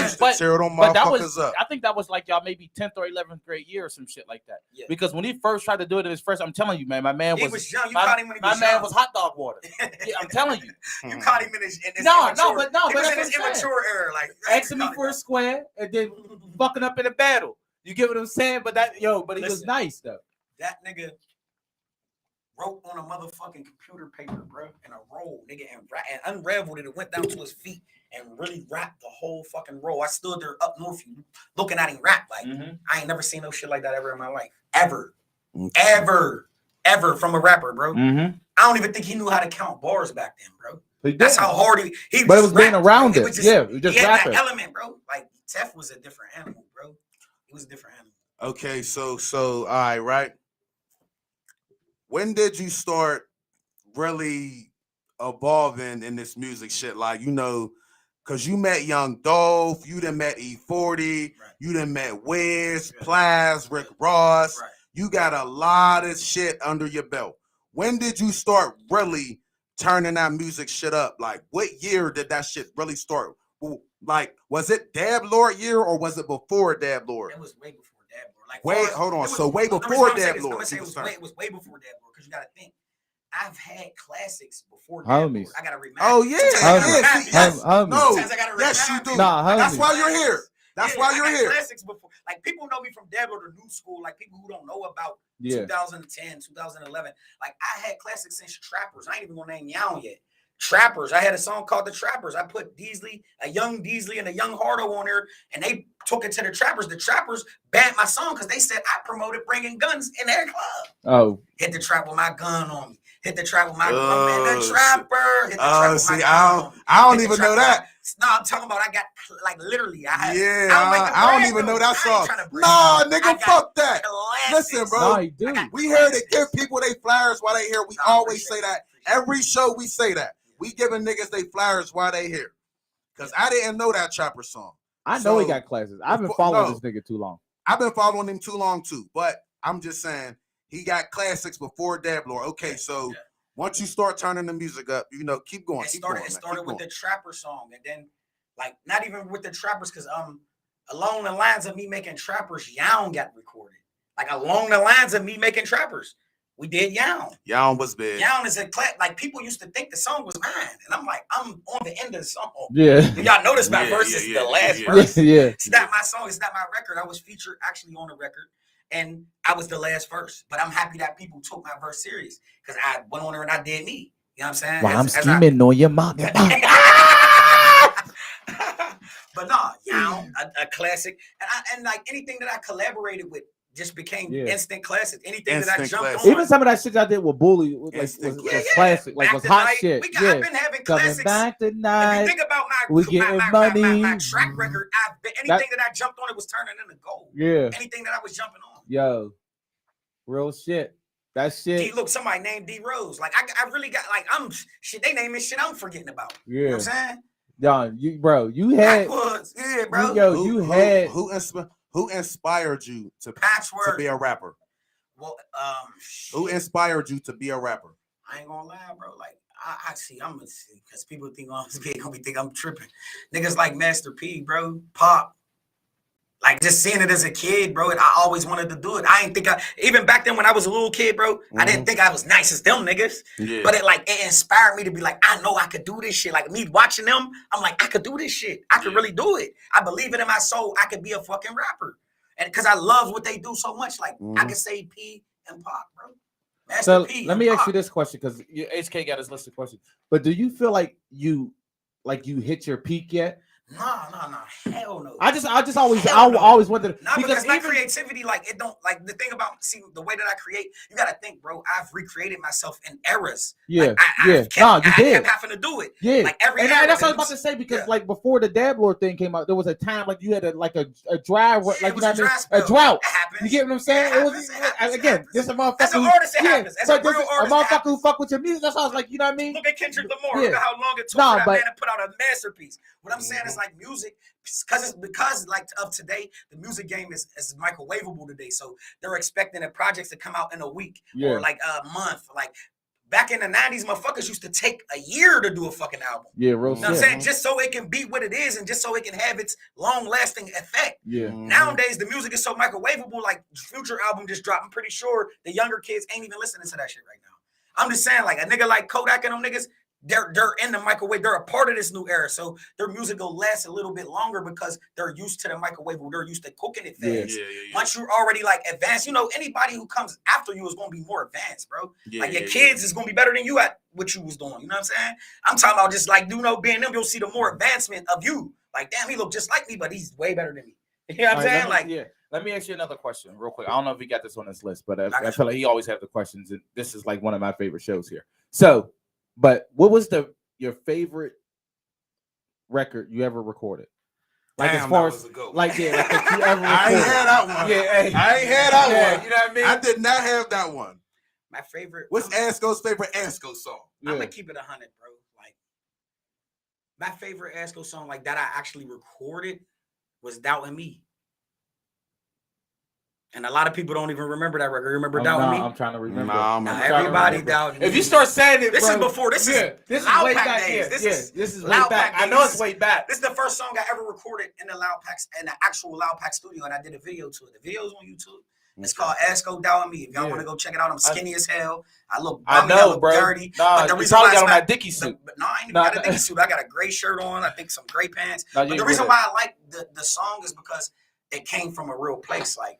was up. I think that was like y'all maybe 10th or 11th grade year or some shit like that. Yeah. Because when he first tried to do it in his first, I'm telling you, man, my man was young. You caught him when he was young. My man was hot dog water. Yeah, I'm telling you. You caught him in his No, but he was in his immature era, like asking me for a square and then fucking up in a battle. You get what I'm saying? But he was nice though. That nigga wrote on a motherfucking computer paper, bro, in a roll, nigga, and unraveled it. It went down to his feet and really rapped the whole fucking roll. I stood there up north, looking at him rap. Like, I ain't never seen no shit like that ever in my life. Ever from a rapper, bro. I don't even think he knew how to count bars back then, bro. That's how hard he but it was being around it. Just rapping. That element, bro. Like, Tef was a different animal, bro. He was a different animal. Okay, so all right. When did you start really evolving in this music shit? Like, you know, because you met Young Dolph, you done met E40, you done met Wiz, Plaz, Rick Ross. You got a lot of shit under your belt. when did you start really turning that music shit up? Like, what year did that shit really start? Like, was it Dab Lord year or was it before Dab Lord? It was way before Dab Lord. Like, Wait, hold on. So way before Dab Lord. I'm gonna say it was way before Dab Lord because you got to think. I've had classics before Dab Lord. Homies. I gotta remind. Oh yeah, Yes. No, Sometimes I gotta yes, you do. Nah, That's homies. why you're here. That's why you're here. Classics before, like people know me from Dab Lord to New School. Like people who don't know about 2010, 2011. Like I had classics since Trappers. I ain't even gonna name Young yet. Trappers. I had a song called The Trappers. I put Deasley, a young Deasley, and a young Hardo on there, and they took it to the Trappers. The Trappers banned my song because they said I promoted bringing guns in their club. Oh, hit the trap with my gun on me. Hit the trap with my gun. The Trapper. Hit the trap with my gun on me. I don't even know that. No, I'm talking about I got like literally. I don't even know that song. Nah, nigga, fuck that. Listen, bro. We here to give people they flyers while they here. We always say that. Every show we say that. We giving niggas they flyers while they here. Because I didn't know that Trapper song. I know he got classes. I've been following this nigga too long. I've been following him too long too. But I'm just saying he got classics before Dab Lord. Okay, so once you start turning the music up, you know, keep going. It started with the Trapper song, and then like not even with the Trappers, because along the lines of me making Trappers, Young got recorded. Like along the lines of me making Trappers, we did Young. Young was big. Young is like people used to think the song was mine, and I'm like, I'm on the end of the song. Yeah. Y'all notice my verse is the last verse. Yeah. It's not my song. It's not my record. I was featured actually on the record, and I was the last verse. But I'm happy that people took my verse serious because I went on there and I did me. You know what I'm saying? Well, I'm scheming on your mom. But no, Young, a classic, and like anything that I collaborated with just became instant classic. Anything that I jumped on, even some of that shit I did with Bully, was classic, like was hot shit. I've been having classics. Back tonight. If you think about my track record, anything that I jumped on, it was turning into gold. Yeah. Anything that I was jumping on. Yo, real shit. That shit. Look, somebody named D Rose. Like I really got like shit. They naming shit I'm forgetting about. Yeah. You know what I'm saying? John, you had bro. Who inspired you to be a rapper? Well, who inspired you to be a rapper? I ain't gonna lie, bro. Like I see, I'm gonna see because people think I'm tripping. Niggas like Master P, bro, Pop. Like just seeing it as a kid, bro, and I always wanted to do it. I ain't think even back then when I was a little kid, bro, I didn't think I was nice as them niggas. Yeah. But it inspired me to be like, I know I could do this shit. Like me watching them, I'm like, I could do this shit. I could really do it. I believe it in my soul. I could be a fucking rapper. And because I love what they do so much. Like I could say P and Pop, bro. Master P let me ask you this question because HK got his list of questions. But do you feel like you hit your peak yet? No, hell no. I always wondered. Because my creativity, like it don't like the thing about the way that I create. You gotta think, bro. I've recreated myself in eras. Yeah, like, I kept having to do it. Yeah, like every. And that's what I was about to say because like before the Dab Lord thing came out, there was a time like you had a dry, like you know what I mean, a drought. You get what I'm saying? It was again, this a motherfucker. As an artist, it happens. As a real artist, a motherfucker who fuck with your music. That's how I was like, you know what I mean? Look at Kendrick Lamar. Look at how long it took for that man to put out a masterpiece. What I'm saying is like music, because like of today, the music game is microwavable today. So they're expecting the projects to come out in a week or like a month. Like back in the 90s, motherfuckers used to take a year to do a fucking album. Yeah, real shit. You know what I'm saying? Just so it can be what it is and just so it can have its long-lasting effect. Yeah. Nowadays, the music is so microwavable, like Future album just dropped. I'm pretty sure the younger kids ain't even listening to that shit right now. I'm just saying, like a nigga like Kodak and them niggas, they're in the microwave. They're a part of this new era, so their music will last a little bit longer because they're used to the microwave. They're used to cooking it fast. Yeah. Once you're already like advanced, you know, anybody who comes after you is gonna be more advanced, bro. Like your kids is gonna be better than you at what you was doing. You know what I'm saying? I'm talking about just like being them. You'll see the more advancement of you. Like damn, he look just like me, but he's way better than me. You know what I'm saying? Let me ask you another question real quick. I don't know if he got this on his list, but I feel like he always has the questions, and this is like one of my favorite shows here. So, but what was your favorite record you ever recorded? Like as far as like you ever recorded. I ain't had that one. Yeah, hey. I ain't had that one. You know what I mean? I did not have that one. My favorite. What's Asco's favorite Asco song? I'm gonna keep it 100, bro. Like my favorite Asco song, like that I actually recorded, was "Doubting Me." And a lot of people don't even remember that record. Remember I'm Doubting Me? I'm trying to remember. Nah, everybody doubting If me. you start saying it, This bro, is before. This is way Loud Pack back. days. This is way Loud back. Pack I days. know it's way back. This is the first song I ever recorded in the actual Loud Pack studio, and I did a video to it. The video's on YouTube. It's called Asco Doubting Me. If y'all want to go check it out, I'm skinny as hell. I look bummy, I look dirty. Nah, but the you reason probably why got on that Dickie suit. No, I ain't even got a Dickie suit. I got a gray shirt on. I think some gray pants. No, but the reason why I like the song is because it came from a real place. Like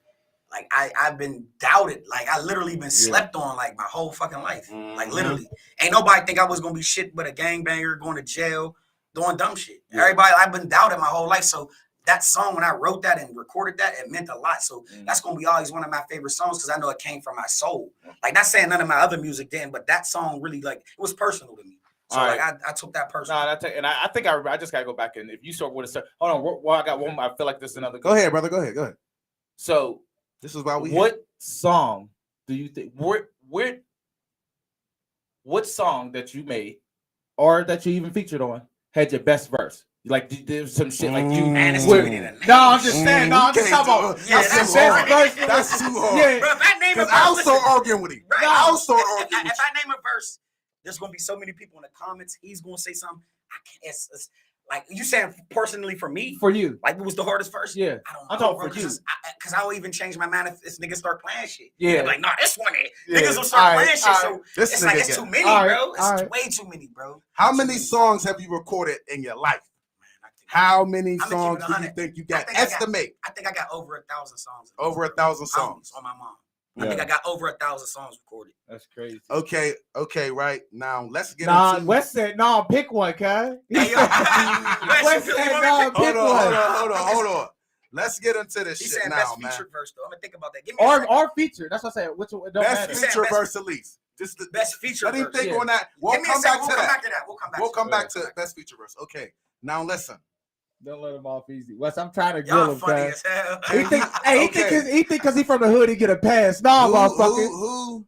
I've been doubted. Like I literally been slept on like my whole fucking life. Like literally. Ain't nobody think I was gonna be shit but a gangbanger, going to jail, doing dumb shit. Everybody, I've been doubted my whole life. So that song, when I wrote that and recorded that, it meant a lot. So that's gonna be always one of my favorite songs because I know it came from my soul. Like not saying none of my other music didn't, but that song really like it was personal to me. So like I took that personal. Nah, and I think I just gotta go back and if you start with a hold on, well I got one. I feel like this is another. Go ahead, brother. Go ahead. So this is why we. What song do you think? What song that you made or that you even featured on had your best verse? Like there's some shit like you. Man, no, I'm just saying. No, I'm just talking about. That's too hard. That's too hard. Yeah. Bro, if I name a verse, I'll start arguing with him. Right? I'll start arguing. If I name a verse, there's gonna be so many people in the comments. He's gonna say something. I can't. It's like you saying personally for me. For you, like it was the hardest verse. Yeah, I don't know, I'm talking for you. Because I will even change my mind if this nigga start playing shit. Yeah, like nah, this one niggas will start playing shit. So it's like it's too many, bro. It's way too many, bro. How many songs have you recorded in your life? How many songs do you think you got? Estimate. I think I got over 1,000 songs. Over 1,000 songs on my mom. I think I got over 1,000 songs recorded. That's crazy. Okay, right now let's get into. Wes said, "No, pick one, cuz." Wes said, "No, pick one." Hold on. Let's get into this shit now, best man. Featured verse, though. I'm gonna think about that. Give me or feature. That's what I said. Which one? Best feature verse at least. Just the best feature. Let him think on that. We'll come back to that. We'll come back to best feature verse. Okay. Now listen. Don't let him off easy. Wes, I'm trying to grill him, funny as hell. He think because he from the hood, he get a pass. Nah, motherfucker.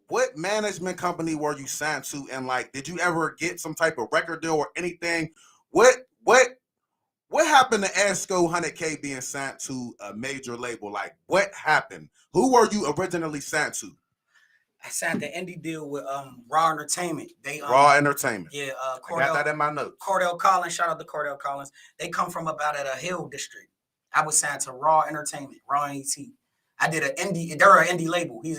What management company were you signed to? And like, did you ever get some type of record deal or anything? What happened to Asco 100K being signed to a major label? Like, what happened? Who were you originally signed to? I signed the indie deal with Raw Entertainment. Raw Entertainment. Yeah, I got that in my notes. Cordell Collins, shout out to Cordell Collins. They come from about at a Hill district. I was signed to Raw Entertainment, Raw NET. I did an indie. They're an indie label. He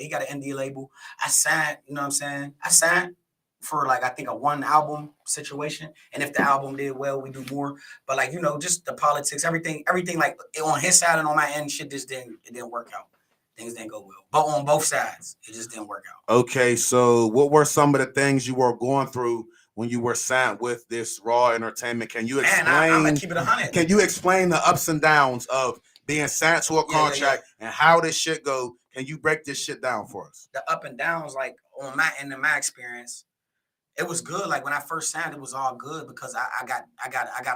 got an indie label. I signed. You know what I'm saying? I signed for like I think a 1 album situation. And if the album did well, we do more. But like just the politics, everything like on his side and on my end, shit just didn't work out. Things didn't go well. But on both sides, it just didn't work out. Okay, so what were some of the things you were going through when you were signed with this Raw Entertainment? Can you explain? I'm gonna keep it 100. Can you explain the ups and downs of being signed to a contract and how this shit go? Can you break this shit down for us? The up and downs, like on my end of my experience, it was good. Like when I first signed, it was all good because I got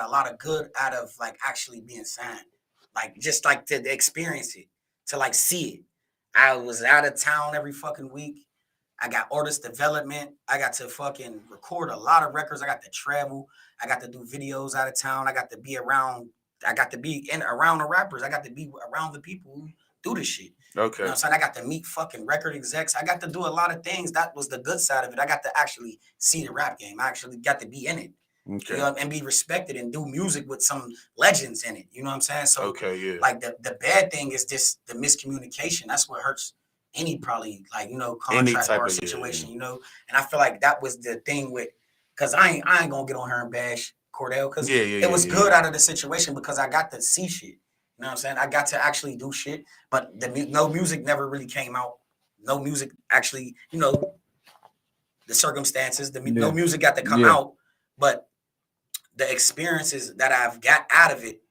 a lot of good out of like actually being signed. Like just like to experience it, to like see it. I was out of town every fucking week. I got artist development. I got to fucking record a lot of records. I got to travel. I got to do videos out of town. I got to be around. I got to be around the rappers. I got to be around the people who do this shit. Okay. You know what I'm saying? I got to meet fucking record execs. I got to do a lot of things. That was the good side of it. I got to actually see the rap game. I actually got to be in it. Okay. You know, and be respected and do music with some legends in it. You know what I'm saying? So like the bad thing is just the miscommunication. That's what hurts any probably like, contract or situation, And I feel like that was the thing with because I ain't gonna get on her and bash Cordell because it was good out of the situation because I got to see shit. You know what I'm saying? I got to actually do shit, but no music never really came out. No music actually, the circumstances, no music got to come out, but the experiences that I've got out of it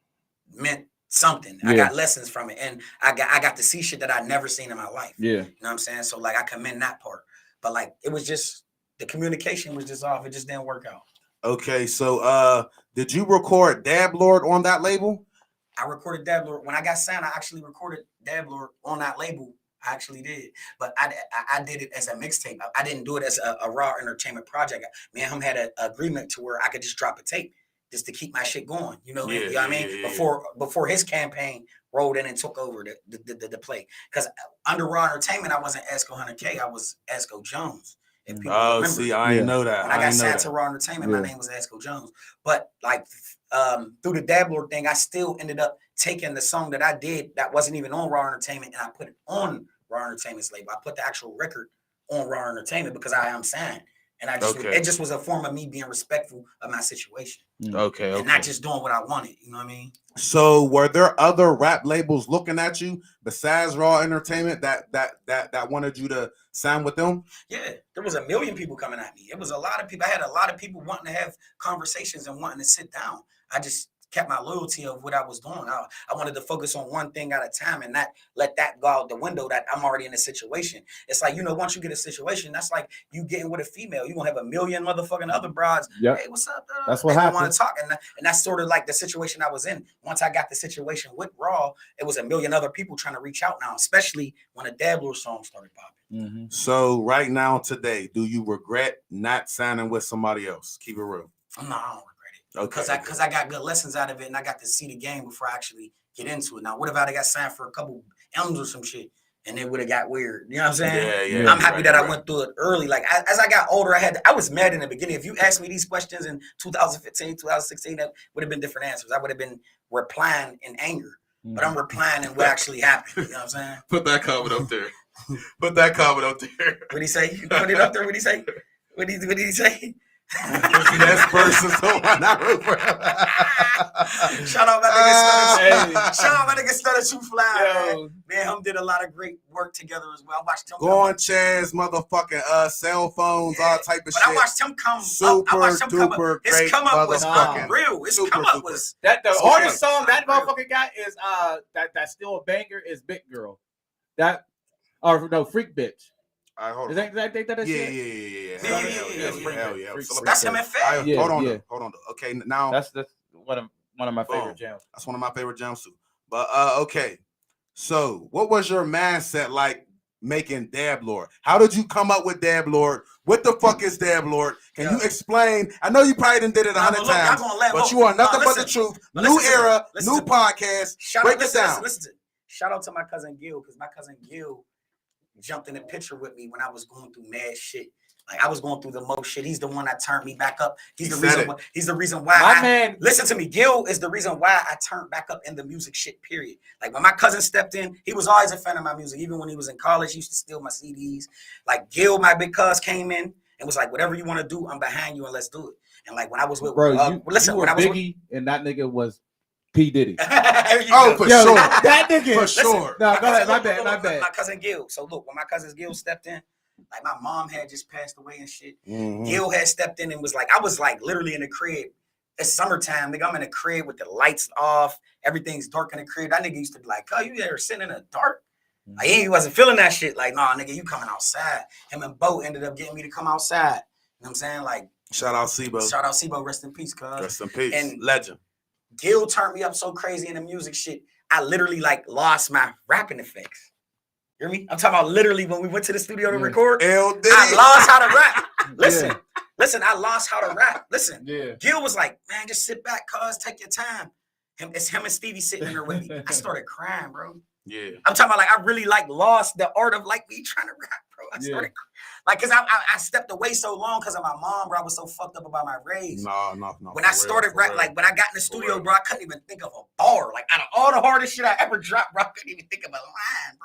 meant something. I got lessons from it, and I got to see shit that I'd never seen in my life. Yeah, you know what I'm saying. So like I commend that part, but like it was just the communication was just off. It just didn't work out. Okay, so did you record Dab Lord on that label? I recorded Dab Lord when I got signed. I actually recorded Dab Lord on that label. I actually did, but I did it as a mixtape. I didn't do it as a Raw Entertainment project. Me and him had an agreement to where I could just drop a tape. just to keep my shit going. You know, Yeah, you know what I mean? Before his campaign rolled in and took over the play. Because under Raw Entertainment, I wasn't Asco 100K, I was Asco Jones. If people remember. See, I ain't know that. When I got signed to Raw Entertainment, my name was Asco Jones. But like through the Dabbler thing, I still ended up taking the song that I did that wasn't even on Raw Entertainment, and I put it on Raw Entertainment's label. I put the actual record on Raw Entertainment because I am signed. And it just was a form of me being respectful of my situation. Okay. And not just doing what I wanted. You know what I mean? So were there other rap labels looking at you besides Raw Entertainment that wanted you to sign with them? Yeah, there was a million people coming at me. It was a lot of people. I had a lot of people wanting to have conversations and wanting to sit down. I just kept my loyalty of what I was doing. I wanted to focus on one thing at a time and not let that go out the window that I'm already in a situation. It's like, you know, once you get a situation, that's like you getting with a female. You're going to have a million motherfucking other broads. Yep. Hey, what's up? That's what happened. Want to talk. And that's sort of like the situation I was in. Once I got the situation with Raw, it was a million other people trying to reach out now, especially when a Dabbler song started popping. Mm-hmm. So right now, today, do you regret not signing with somebody else? Keep it real. No, I don't regret it. Because I got good lessons out of it and I got to see the game before I actually get into it. Now, what if I got signed for a couple M's or some shit and it would have got weird? You know what I'm saying? Yeah. I'm happy that I went through it early. Like as I got older, I was mad in the beginning. If you asked me these questions in 2015, 2016, that would have been different answers. I would have been replying in anger. But I'm replying in what actually happened. You know what I'm saying? Put that comment up there. Put that comment up there. What'd he say? You put it up there. What'd he say? What did he say? That person, so why not root for him? Shout out my nigga Stutter Too Fly. Man, him did a lot of great work together as well. I watched him go on Chaz, motherfucking cell phones, all type of shit. I watched him come super duper great. His come up was real. His come up was that the hardest song that motherfucker got is that's still a banger is Big Girl. That or no Freak Bitch. Hold on. Is that Yeah. Hell yeah. That's him and Fat. Hold on. Okay, now that's one of my favorite jams. That's one of my favorite jams too. But okay. So what was your mindset like making Dab Lord? How did you come up with Dab Lord? What the fuck is Dab Lord? Can you explain? I know you probably done did it 100 times, but you are nothing but the truth. New era, new podcast. Break it down. Shout out to my cousin Gil, because my cousin Gil jumped in the picture with me when I was going through mad shit. Like I was going through the most shit. He's the one that turned me back up. He's the reason why. Listen to me. Gil is the reason why I turned back up in the music shit. Period. Like when my cousin stepped in, he was always a fan of my music. Even when he was in college, he used to steal my CDs. Like Gil, my big cuz, came in and was like, "Whatever you want to do, I'm behind you, and let's do it." And like when I was with Biggie and that nigga was P. Diddy. For sure. That nigga. For sure. No, go ahead. My bad. My cousin Gil. So look, when my cousin Gil stepped in, like my mom had just passed away and shit. Mm-hmm. Gil had stepped in and was like, I was like literally in the crib. It's summertime, nigga. I'm in the crib with the lights off. Everything's dark in the crib. That nigga used to be like, "Oh, you there sitting in the dark?" Like he wasn't feeling that shit. Like, nah, nigga, you coming outside. Him and Bo ended up getting me to come outside. You know what I'm saying? Like, shout out Sebo. Rest in peace, cuz. Rest in peace. And legend. Gil turned me up so crazy in the music shit. I literally like lost my rapping effects. You hear me? I'm talking about literally when we went to the studio to record. I lost how to rap. Listen, I lost how to rap. Listen, Gil was like, "Man, just sit back, cuz, take your time." It's him and Stevie sitting there with me. I started crying, bro. Yeah. I'm talking about like I really like lost the art of like me trying to rap, bro. I started like because I stepped away so long because of my mom, bro. I was so fucked up about my race. No. When I started rap, like when I got in the studio, bro, I couldn't even think of a bar. Like out of all the hardest shit I ever dropped, bro, I couldn't even think of a line,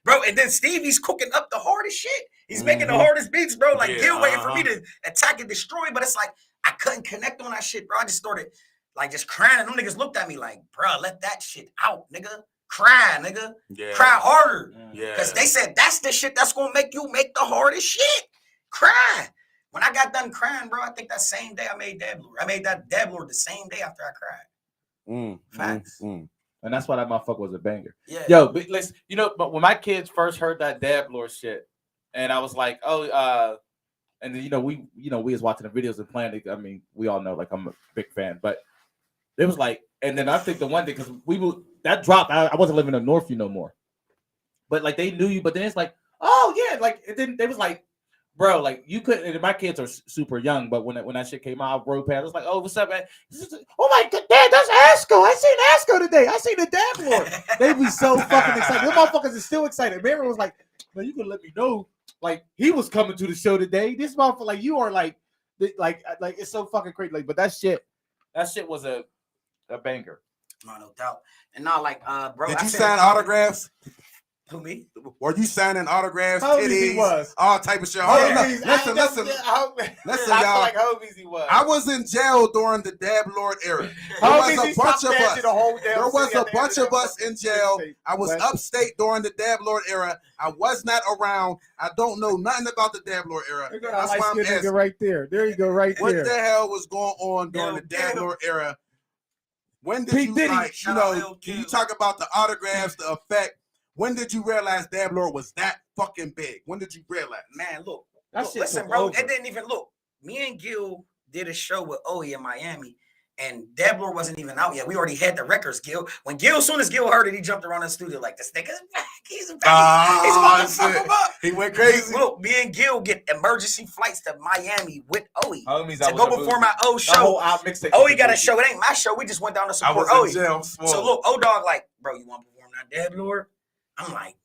bro. And then Stevie's cooking up the hardest shit. He's making the hardest beats, bro. Like Gil waiting for me to attack and destroy, but it's like I couldn't connect on that shit, bro. I just started like just crying, and them niggas looked at me like, bro, let that shit out, nigga. Cry, nigga. Yeah. Cry harder. Yeah. Because they said that's the shit that's gonna make you make the hardest shit. Cry. When I got done crying, bro, I think that same day I made Dab Lord. I made that Dab Lord the same day after I cried. Facts. And that's why that motherfucker was a banger. Yeah. Yo, but listen, but when my kids first heard that Dab Lord shit, and I was like, and then we was watching the videos and playing it. I mean, we all know, like, I'm a big fan, but it was like, and then I think the one thing, because that dropped, I wasn't living in Northview no more, but like they knew you, but then it's like, oh yeah, like, and then they was like, bro, like you couldn't. And my kids are super young, but when that shit came out, I rode past. I was like, "Oh, what's up, man?" Oh my god, Dad, that's Asco. I seen Asco today. I seen the Dab Lord. They be so fucking excited. The motherfuckers are still excited. Mary was like, "Man, you can let me know." Like he was coming to the show today. This motherfucker, like you are like it's so fucking crazy. Like, but that shit was a banger. No doubt. And now, like, bro, Did you sign autographs? Who, me? Were you signing autographs, Homies he titties, was. all type of shit? Homies, Listen, I y'all. feel like homies he was. I was in jail during the Dab Lord era. Homies, There was a bunch of us. There was a bunch of us in jail. I was upstate during the Dab Lord era. I was not around. I don't know nothing about the Dab Lord era. That's why I'm asking. Right there. There you go, right what there. the hell was going on during the Dab Lord era? When did you like, can you talk about the autographs, the effect? When did you realize Dab Lord was that fucking big? When did you realize? Man, look, listen, bro, it didn't even look. Me and Gil did a show with Oe in Miami, and Dab Lord wasn't even out yet. We already had the records, Gil. As soon as Gil heard it, he jumped around the studio like, this nigga's back. He's back. He's about to fuck him up. He went crazy. Look, me and Gil get emergency flights to Miami with Oe Homies, to go before my O show. Oe got a show. It ain't my show. We just went down to support Oe. So look, O-Dog like, bro, you want to perform that Dab Lord? I'm like,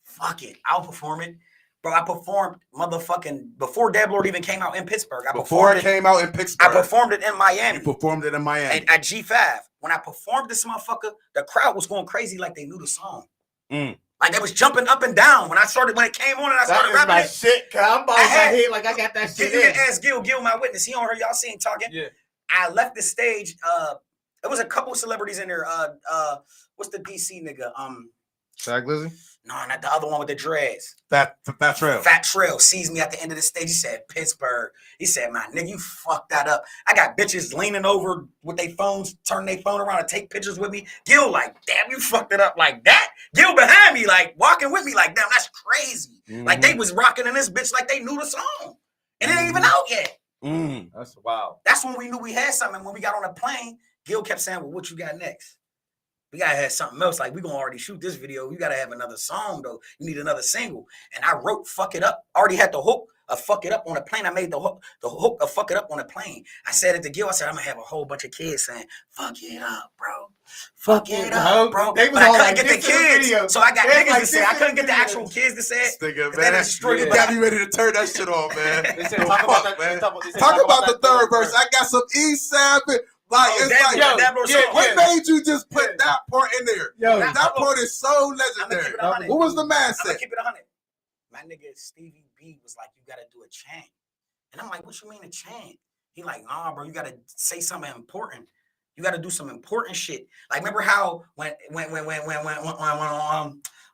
fuck it, I'll perform it. Bro, I performed motherfucking before Dab Lord even came out in Pittsburgh. Before it came out in Pittsburgh. I performed it in Miami. You performed it in Miami. And at G5. When I performed this motherfucker, the crowd was going crazy like they knew the song. Like they was jumping up and down. When it came on and I started rapping my it. Shit, I'm about to head like I got that shit You in. can ask Gil, my witness. He on her, y'all seen talking. Yeah. I left the stage. There was a couple celebrities in there. What's the DC nigga? Shaq Lizzy? No, not the other one with the dreads. Fat Trail. Fat Trail sees me at the end of the stage. He said, Pittsburgh. He said, my nigga, you fucked that up. I got bitches leaning over with their phones, turn their phone around and take pictures with me. Gil like, damn, you fucked it up like that. Gil behind me, like, walking with me like, damn, that's crazy. Like, they was rocking in this bitch like they knew the song. And it ain't even out yet. That's wild. That's when we knew we had something. When we got on the plane, Gil kept saying, well, what you got next? We gotta have something else. Like, we gonna already shoot this video. We gotta have another song though. You need another single. And I wrote "Fuck It Up." Already had the hook of "Fuck It Up" on the plane. I made the hook of "Fuck It Up" on the plane. I said it to Gil. I said I'm gonna have a whole bunch of kids saying "Fuck it up, bro. Fuck it up, bro." They but I couldn't get the kids, so I got niggas to say. I couldn't get the actual kids to say it. Nigga, man, you got me ready to turn that shit off, man. Talk about the third verse. I got some East Side. Like, what made you just put that part in there? That part is so legendary. What was the mindset? I'm gonna keep it 100. My nigga Stevie B was like, you gotta do a chant. And I'm like, what you mean a chant? He like, nah, bro, you gotta say something important. You gotta do some important shit. Like, remember how when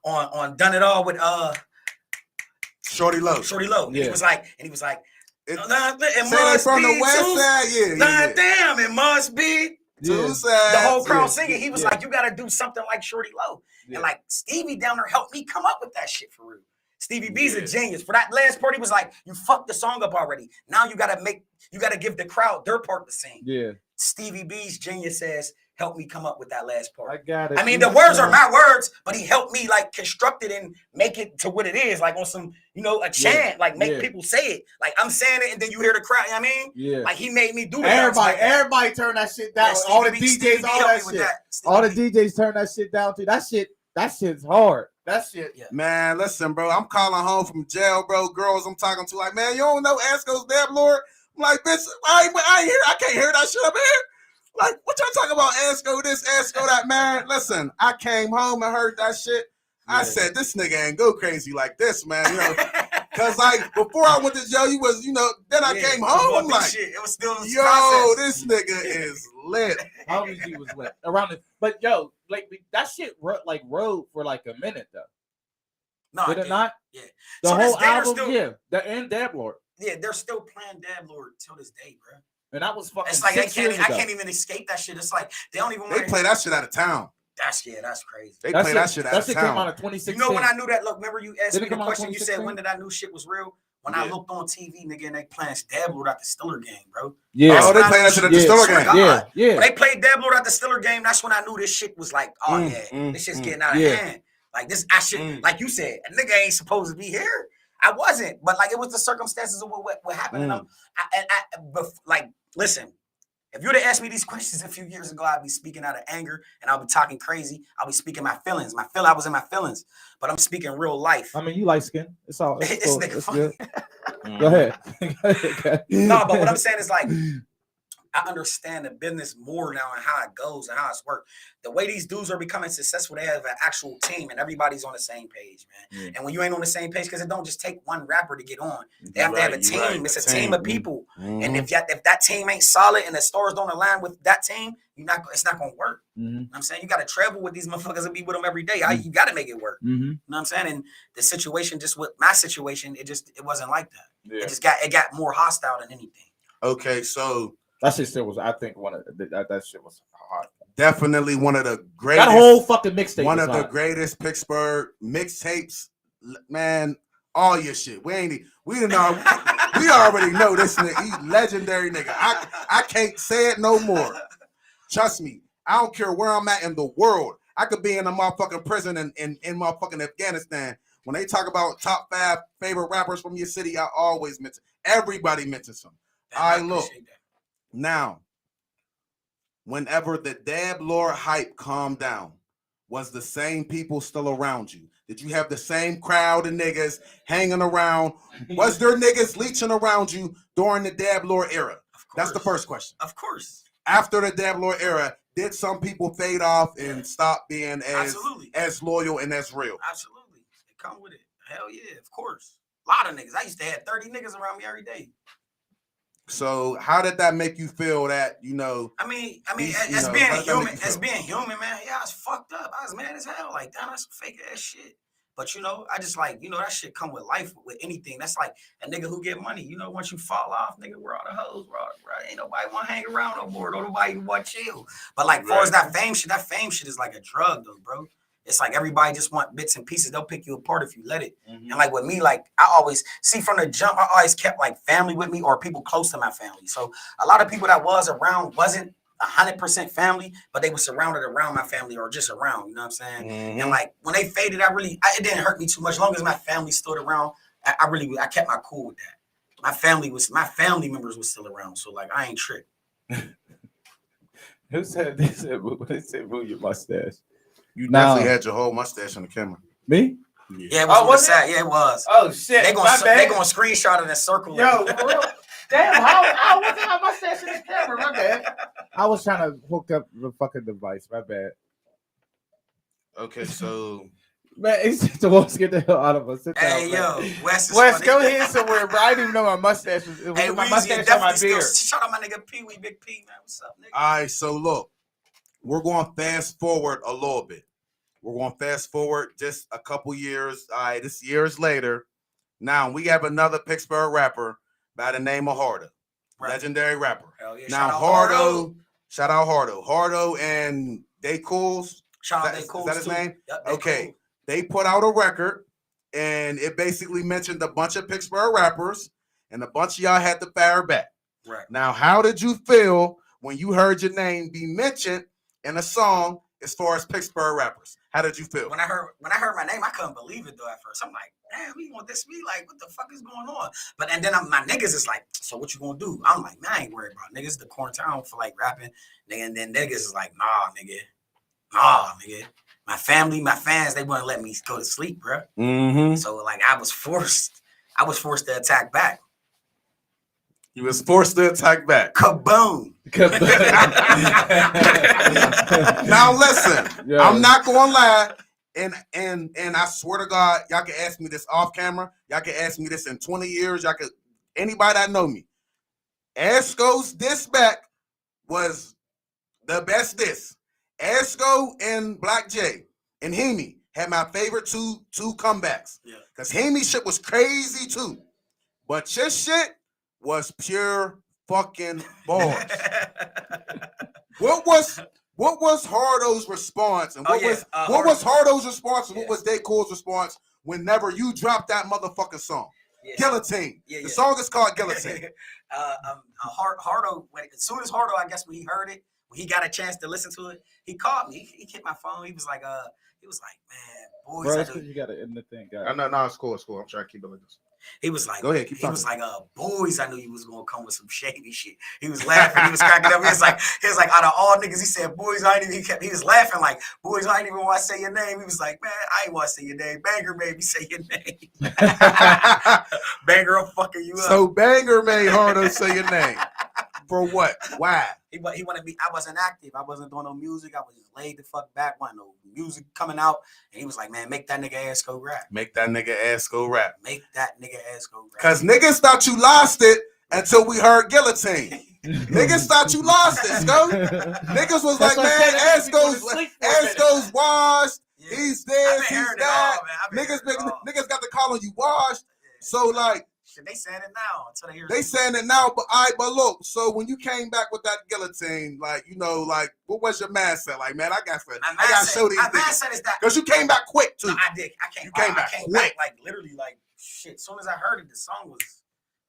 on Done It All with Shorty Low. Yeah. He was like, it must from the west side, yeah. Damn, it must be two sides. The whole crowd singing. He was like, you got to do something like Shorty Low. Yeah. And like Stevie down there helped me come up with that shit for real. Stevie B's a genius. For that last part, he was like, you fucked the song up already. Now you got to give the crowd their part to sing. Yeah. Stevie B's genius says, help me come up with that last part. I got it. I mean, the words are my words, but he helped me like construct it and make it to what it is, like on some, a chant, like make people say it. Like I'm saying it, and then you hear the crowd. You know what I mean? Yeah. Like he made me do that. Everybody turn that shit down. Yeah, all the DJs, all that shit. All the DJs turn that shit down too. That shit's hard. That shit. Yeah. Man, listen, bro. I'm calling home from jail, bro. Girls I'm talking to like, man, you don't know Asco's Dab Lord? I'm like, bitch, I ain't here. I can't hear that shit up here. Like, what y'all talking about? Asco this, Asco that, man. Listen, I came home and heard that shit. Yeah. I said, this nigga ain't go crazy like this, man. Because, like, before I went to jail, you was, then I came home. I'm like, shit. It was still yo, this nigga is lit. Obviously, he was lit. But, yo, like, that shit, rode for, like, a minute, though. No, did it not? Yeah. The whole album, and Dab Lord. Yeah, they're still playing Dab Lord till this day, bro. And that was fucking. It's like I can't even escape that shit. It's like they don't even. They play that shit out of town. That's crazy. They play that shit out of town. That shit came out in 2016. You know when I knew that? Look, remember you asked me the question. You said when did I knew shit was real? When I looked on TV, nigga, and they playing Dab Lord at the Stiller game, bro. Yeah. Oh, they playing that shit at the Stiller game. Yeah. When they played Dab Lord at the Stiller game, that's when I knew this shit was like, this shit's getting out of hand. Like this, like you said, a nigga ain't supposed to be here. I wasn't, but like it was the circumstances of what happened. And like, listen, if you would have asked me these questions a few years ago, I'd be speaking out of anger and I'll be talking crazy. I'll be speaking my feelings. I was in my feelings, but I'm speaking real life. I mean, you light skin. It's all. It's cool. It's good. Go ahead. No, but what I'm saying is like, I understand the business more now and how it goes and how it's worked. The way these dudes are becoming successful, they have an actual team and everybody's on the same page, man. And when you ain't on the same page, because it don't just take one rapper to get on. They have to have a team. Right. It's a team of people. And if that team ain't solid and the stars don't align with that team, it's not gonna work. You know what I'm saying? You gotta travel with these motherfuckers and be with them every day. You gotta make it work. You know what I'm saying? And the situation, just with my situation, it wasn't like that. It got more hostile than anything. Okay, so that shit still was, I think, one of that shit was hard. Definitely one of the greatest. That whole fucking mixtape. One of the greatest Pittsburgh mixtapes, man. All your shit. We already know this nigga. He legendary nigga. I can't say it no more. Trust me. I don't care where I'm at in the world. I could be in a motherfucking prison in motherfucking Afghanistan. When they talk about top 5 favorite rappers from your city, I always mention. Everybody mentions them. I look. Now, whenever the Dab Lord hype calmed down, was the same people still around you? Did you have the same crowd of niggas hanging around? Was there niggas leeching around you during the Dab Lord era? That's the first question. Of course. After the Dab Lord era, did some people fade off and stop being as loyal and as real? Absolutely. It come with it. Hell yeah, of course. A lot of niggas. I used to have 30 niggas around me every day. So how did that make you feel that, I mean, as being human, man, yeah, I was fucked up. I was mad as hell. Like, damn, that's some fake ass shit. But, I just like, that shit come with life, with anything. That's like a nigga who get money. Once you fall off, nigga, we're all the hoes. Ain't nobody want to hang around no more. Nobody want to chill. But like, far as that fame shit is like a drug, though, bro. It's like everybody just want bits and pieces. They'll pick you apart if you let it. And like with me, like I always see from the jump, I always kept like family with me or people close to my family. So a lot of people that was around wasn't 100% family, but they were surrounded around my family or just around, you know what I'm saying? And like when they faded, it didn't hurt me too much. As long as my family stood around, I kept my cool with that. My family members were still around. So like, I ain't tricked. They said, move your mustache. You definitely had your whole mustache on the camera. Me? Yeah, it was sad. Yeah, it was. Oh shit! They gonna screenshot it and circle it. Yo, damn! How was my mustache in the camera? My bad. I was trying to hook up the fucking device. My bad. Okay, so man, it's the most get the hell out of us. Hey, yo, Wes, go here somewhere, bro. I didn't even know my mustache was. It was my mustache on my beard. Shout out my nigga Pee Wee, Big P, man. What's up, nigga? All right, so look. We're going to fast forward a little bit. We're going to fast forward just a couple years. All right, this years later. Now, we have another Pittsburgh rapper by the name of Hardo. Legendary rapper. Hell yeah. Now, Hardo, shout out Hardo. Hardo and They Cools. Shout out They Cools. Is that his name? Yep, okay. Cool. They put out a record, and it basically mentioned a bunch of Pittsburgh rappers, and a bunch of y'all had to fire back. Right. Now, how did you feel when you heard your name be mentioned in a song as far as Pittsburgh rappers? How did you feel? When I heard my name, I couldn't believe it though at first. I'm like, damn, we want this to be like, what the fuck is going on? But and then my niggas is like, so what you gonna do? I'm like, man, I ain't worried about niggas. The quarantine, I don't feel like rapping. And then niggas is like, nah, nigga. My family, my fans, they wouldn't let me go to sleep, bro. So like I was forced to attack back. You was forced to attack back. Kaboom. Now listen, yeah. I'm not gonna lie, and I swear to God, y'all can ask me this off camera. Y'all can ask me this in 20 years. Y'all can anybody that know me. Asco's diss back was the best diss. Asco and Black J and Hemi had my favorite two comebacks. Yeah. Because Hemi shit was crazy too. But your shit was pure fucking bars. What was Hardo's response? And what was Hardo's response? And what was Day Cool's response whenever you dropped that motherfucking song? Yeah. Guillotine. Yeah. The song is called Guillotine. Hardo, as soon as Hardo, I guess when he heard it, when he got a chance to listen to it, he called me. He hit my phone. He was like, man, boys. Bro, you gotta end the thing, guys. No, it's cool. I'm trying to keep it like this. He was like, Go ahead, keep he was talking. like, boys, I knew you was gonna come with some shady shit. He was laughing, he was cracking up. He was like, out of all niggas, he said, boys, I ain't even. He was laughing like, boys, I ain't even want to say your name. He was like, man, I ain't want to say your name. Banger made me say your name. Banger, I'm fucking you up. So Banger made Hardo say your name. For what? Why? He wanted me. I wasn't active. I wasn't doing no music. I was just laid the fuck back. Wasn't no music coming out. And he was like, man, make that nigga ass go rap. Make that nigga ass go rap. Make that nigga ass go rap. Cause niggas thought you lost it until we heard Guillotine. Niggas thought you lost it, Sco. Niggas was like, man, Asco's washed. Yeah. He's this, he's hearing it that. all, man. Niggas got the call on you washed. So like, Shit, they saying it now until they hear they saying it now, but look, so when you came back with that guillotine, like, you know, like, what was your mindset? Like, man, I got to show these my niggas. mindset is that Because you came back quick, too. no, I did. I came back like literally like shit. As soon as I heard it, the song was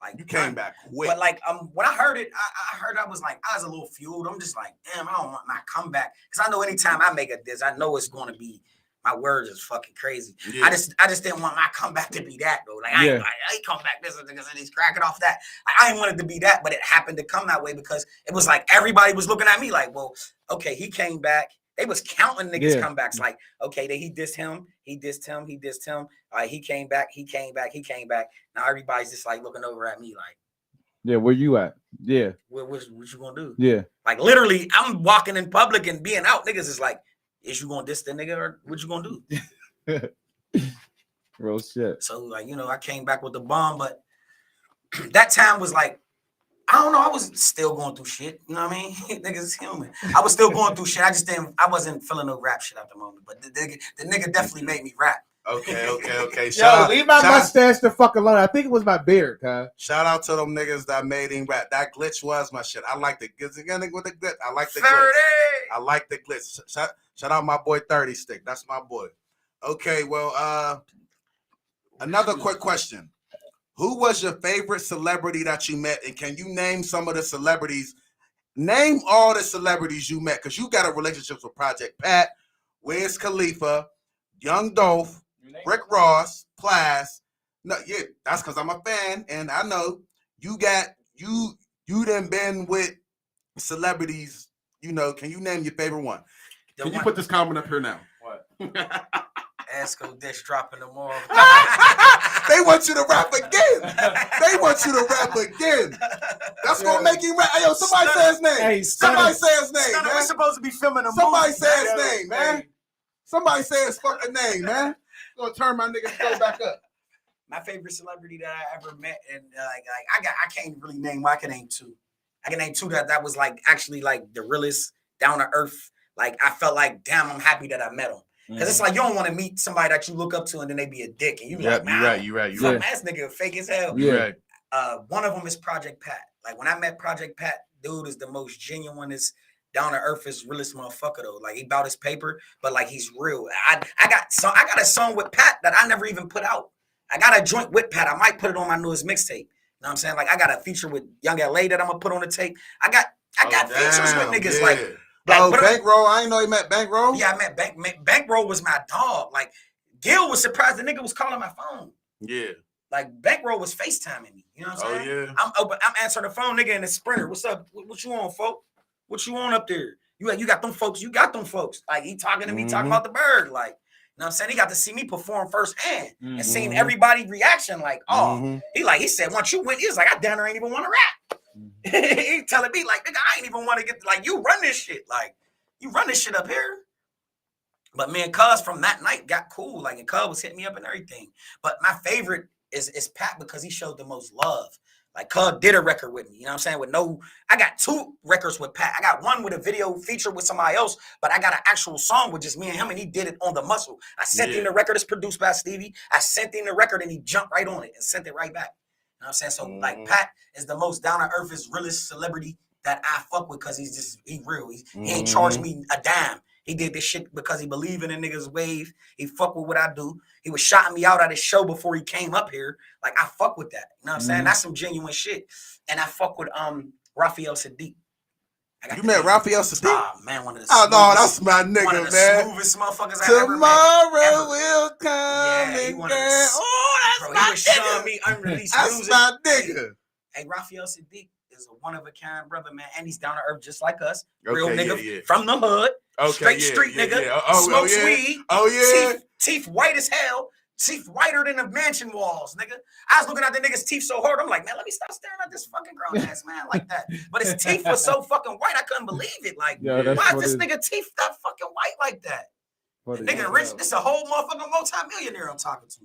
like You came back quick. But like when I heard it, I was a little fueled. I'm just like, damn, I don't want my comeback. Because I know anytime I make a diss, I know it's gonna be my words is fucking crazy. Yeah. I just didn't want my comeback to be that though. Like I ain't come back this and he's cracking off that. I ain't want it to be that, but it happened to come that way because it was like everybody was looking at me like, well, okay, he came back. They was counting niggas comebacks like, okay, he dissed him, he dissed him. He came back. Now everybody's just like looking over at me like, yeah, where you at? Yeah. What you gonna do? Yeah. Like literally, I'm walking in public and being out. Niggas is like, is you gonna diss the nigga or what you gonna do? Real shit. So like, you know, I came back with the bomb, but that time was like, I don't know. I was still going through shit. You know what I mean? Niggas is human. I was still going through shit. I wasn't feeling no rap shit at the moment. But the nigga definitely made me rap. Okay. Leave my mustache the fuck alone. I think it was my beard, huh? Shout out to them niggas that made him rap. That glitch was my shit. I like the glitch. I like the glitch. I like the glitch. Shout out my boy 30 Stick. That's my boy. Okay, well, another quick question. Who was your favorite celebrity that you met? And can you name some of the celebrities? Name all the celebrities you met, because you got a relationship with Project Pat, Wiz Khalifa, Young Dolph, Rick Ross, Plas. No, yeah, that's because I'm a fan, and I know you got you done been with celebrities. You know, can you name your favorite one? Can you put this comment up here now? What? Asco dish dropping them all. They want you to rap again. That's gonna make you rap. Hey, yo, somebody say his name. Hey, somebody say his name, man. We're supposed to be filming a movie. Somebody say his name, man. Somebody say his fucking name, man. Gonna turn my niggas go back up. My favorite celebrity that I ever met, and I can't really name. Well, I can name two. I can name two that was like actually like the realest, down to earth. Like I felt like, damn, I'm happy that I met him. Because it's like you don't want to meet somebody that you look up to and then they be a dick. And you be like, nah, you're right. Ass nigga fake as hell. Yeah. One of them is Project Pat. Like when I met Project Pat, dude is the most genuinest, down to earthest, realest motherfucker though. Like he bout his paper, but like he's real. I got a song with Pat that I never even put out. I got a joint with Pat. I might put it on my newest mixtape. You know what I'm saying? Like I got a feature with Young LA that I'm gonna put on the tape. I got features with niggas like. Bankroll. I ain't know he met Bankroll. Yeah, I met Bankroll was my dog. Like Gil was surprised the nigga was calling my phone. Yeah. Like Bankroll was FaceTiming me. You know what I'm saying? Yeah. I'm answering the phone, nigga, in the Sprinter. What's up? What you on, folk? What you on up there? You got them folks. Like he talking to me, talking about the bird. Like, you know what I'm saying? He got to see me perform firsthand and seeing everybody reaction. Like, he said, once you went, he was like, I down there ain't even want to rap. He telling me like, nigga, I ain't even want to get like you run this shit. Like you run this shit up here. But me and Cuz from that night got cool. Like and Cuz was hitting me up and everything. But my favorite is Pat because he showed the most love. Like Cuz did a record with me. You know what I'm saying? I got 2 records with Pat. I got one with a video feature with somebody else, but I got an actual song with just me and him, and he did it on the muscle. I sent him the record. It's produced by Stevie. I sent him the record and he jumped right on it and sent it right back. You know what I'm saying? So like Pat is the most down to earthest, realest celebrity that I fuck with because he real. He ain't charged me a dime. He did this shit because he believe in a nigga's wave. He fuck with what I do. He was shouting me out at his show before he came up here. Like I fuck with that. You know what I'm saying? That's some genuine shit. And I fuck with Raphael Sadiq. You met Raphael Sadiq? Oh man, one of the Oh no, that's smoothest- my nigga, one of the man. smoothest motherfuckers I ever met. Tomorrow will come Yeah, he and one of the- go. Oh, that's Bro, my he was showing nigga. me unreleased That's music. my nigga. Hey, Raphael Sadiq is a one of a kind brother, man, and he's down to earth just like us. Real Okay, nigga yeah. from the hood, Okay, straight yeah, street yeah, nigga. yeah. Oh, Smokes yeah. weed. Oh, yeah. Teeth white as hell. Teeth whiter than the mansion walls, nigga. I was looking at the nigga's teeth so hard, I'm like, man, let me stop staring at this fucking grown ass man like that. But his teeth was so fucking white, I couldn't believe it. Like, Yo, why is this nigga teeth that fucking white like that? The nigga rich, Yeah. this a whole motherfucking multi-millionaire I'm talking to.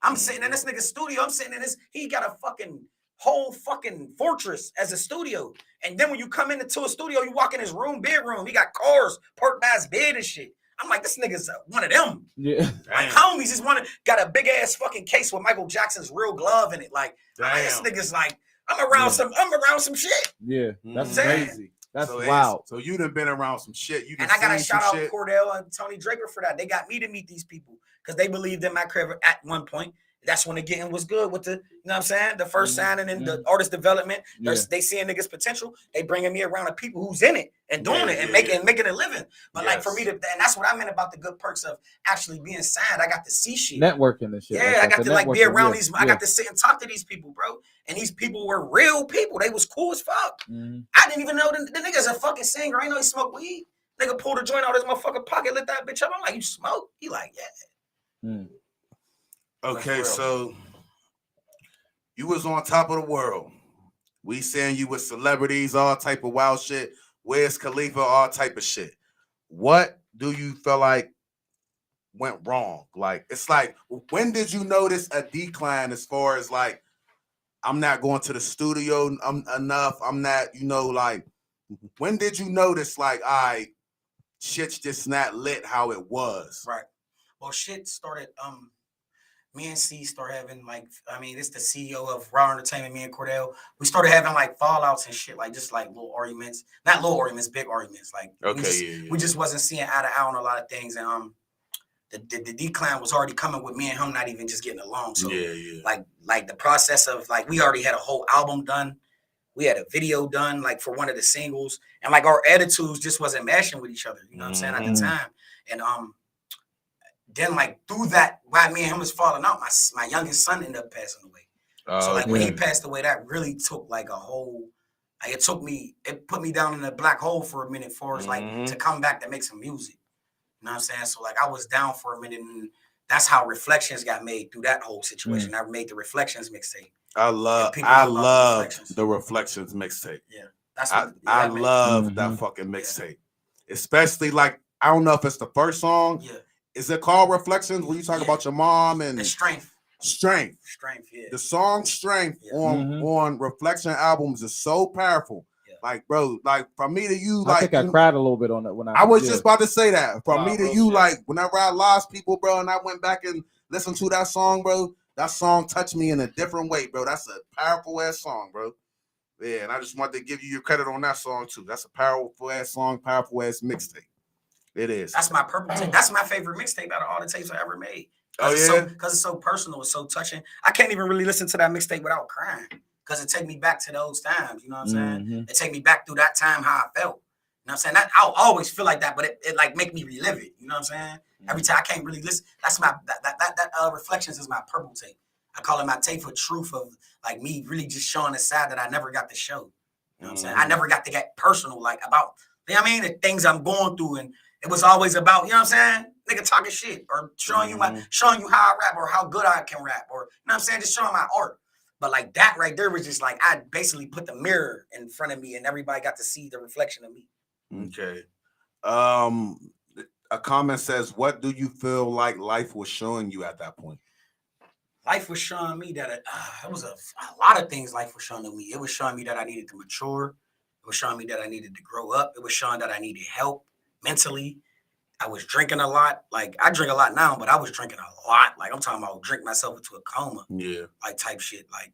I'm sitting in this nigga's studio. I'm sitting in this. He got a fucking whole fucking fortress as a studio. And then when you come into a studio, you walk in his room, bedroom. He got cars parked by his bed and shit. I'm like, this nigga's one of them. Yeah. Like homies, just got a big ass fucking case with Michael Jackson's real glove in it. Like, this nigga's like, I'm around some shit. Yeah, that's Saying. crazy. That's So wild. So you done been around some shit. You done And I gotta seen shout some out shit. Cordell and Tony Draper for that. They got me to meet these people because they believed in my career at one point. That's when the getting was good with the, you know what I'm saying? The first signing and the artist development. Yeah. They seeing niggas potential. They bringing me around the people who's in it and doing it and making a living. But like for me to, and that's what I meant about the good perks of actually being signed. I got to see shit. Networking and shit. Yeah, like I that. got The to like be networking, around yeah, these. I got to sit and talk to these people, bro. And these people were real people. They was cool as fuck. Mm-hmm. I didn't even know the nigga's a fucking singer. I ain't know he smoked weed. Nigga pulled a joint out of his motherfucking pocket, lit that bitch up. I'm like, you smoke? He like, yeah. Mm. Okay, so you was on top of the world. We saying you with celebrities, all type of wild shit. Where's Khalifa, all type of shit. What do you feel like went wrong? Like, it's like, when did you notice a decline as far as like, I'm not going to the studio enough. I'm not, like, when did you notice like, shit's just not lit how it was? Right. Well, shit started, me and C started having it's the CEO of Raw Entertainment, me and Cordell. We started having like fallouts and shit, like just like little arguments. Not little arguments, big arguments. Like we just wasn't seeing eye to eye on a lot of things. And the decline was already coming with me and him not even just getting along. So like the process of like we already had a whole album done. We had a video done like for one of the singles. And like our attitudes just wasn't mashing with each other, you know what I'm saying, at the time. And then like through that, while me and him was falling out, my youngest son ended up passing away. So like when he passed away, that really took like a whole, like it put me down in a black hole for a minute for us, like to come back to make some music. You know what I'm saying? So like I was down for a minute, and that's how Reflections got made through that whole situation. I made the Reflections mixtape. I love the Reflections mixtape. Yeah. That's what I love that fucking mixtape. Especially like, I don't know if it's the first song. Yeah. Is it called Reflections? When you talk about your mom and the Strength. Yeah. The song Strength on Reflection albums is so powerful. Yeah. Like, bro, like from me to you, I think I cried a little bit on that when I was just about to say that. From me to you, like whenever I lost people, bro, and I went back and listened to that song, bro, that song touched me in a different way, bro. That's a powerful ass song, bro. Yeah, and I just wanted to give you your credit on that song too. That's a powerful ass song, powerful ass mixtape. It is. That's my purple tape. That's my favorite mixtape out of all the tapes I ever made. Oh yeah, because it's so personal, it's so touching. I can't even really listen to that mixtape without crying because it take me back to those times. You know what I'm saying? It take me back through that time how I felt. You know what I'm saying? I'll always feel like that, but it like make me relive it. You know what I'm saying? Every time I can't really listen. That's my that Reflections is my purple tape. I call it my tape for truth of like me really just showing the side that I never got to show. You know what I'm saying? I never got to get personal, like about, you know what I mean, the things I'm going through, and it was always about, you know what I'm saying, nigga talking shit or showing you how I rap or how good I can rap, or, you know what I'm saying, just showing my art. But like that right there was just like, I basically put the mirror in front of me and everybody got to see the reflection of me. Okay. A comment says, what do you feel like life was showing you at that point? Life was showing me that it was a lot of things life was showing me. It was showing me that I needed to mature. It was showing me that I needed to grow up. It was showing that I needed help mentally. I was drinking a lot. Like, I drink a lot now, but I was drinking a lot. Like, I'm talking about drink myself into a coma. Yeah. Like, type shit. Like,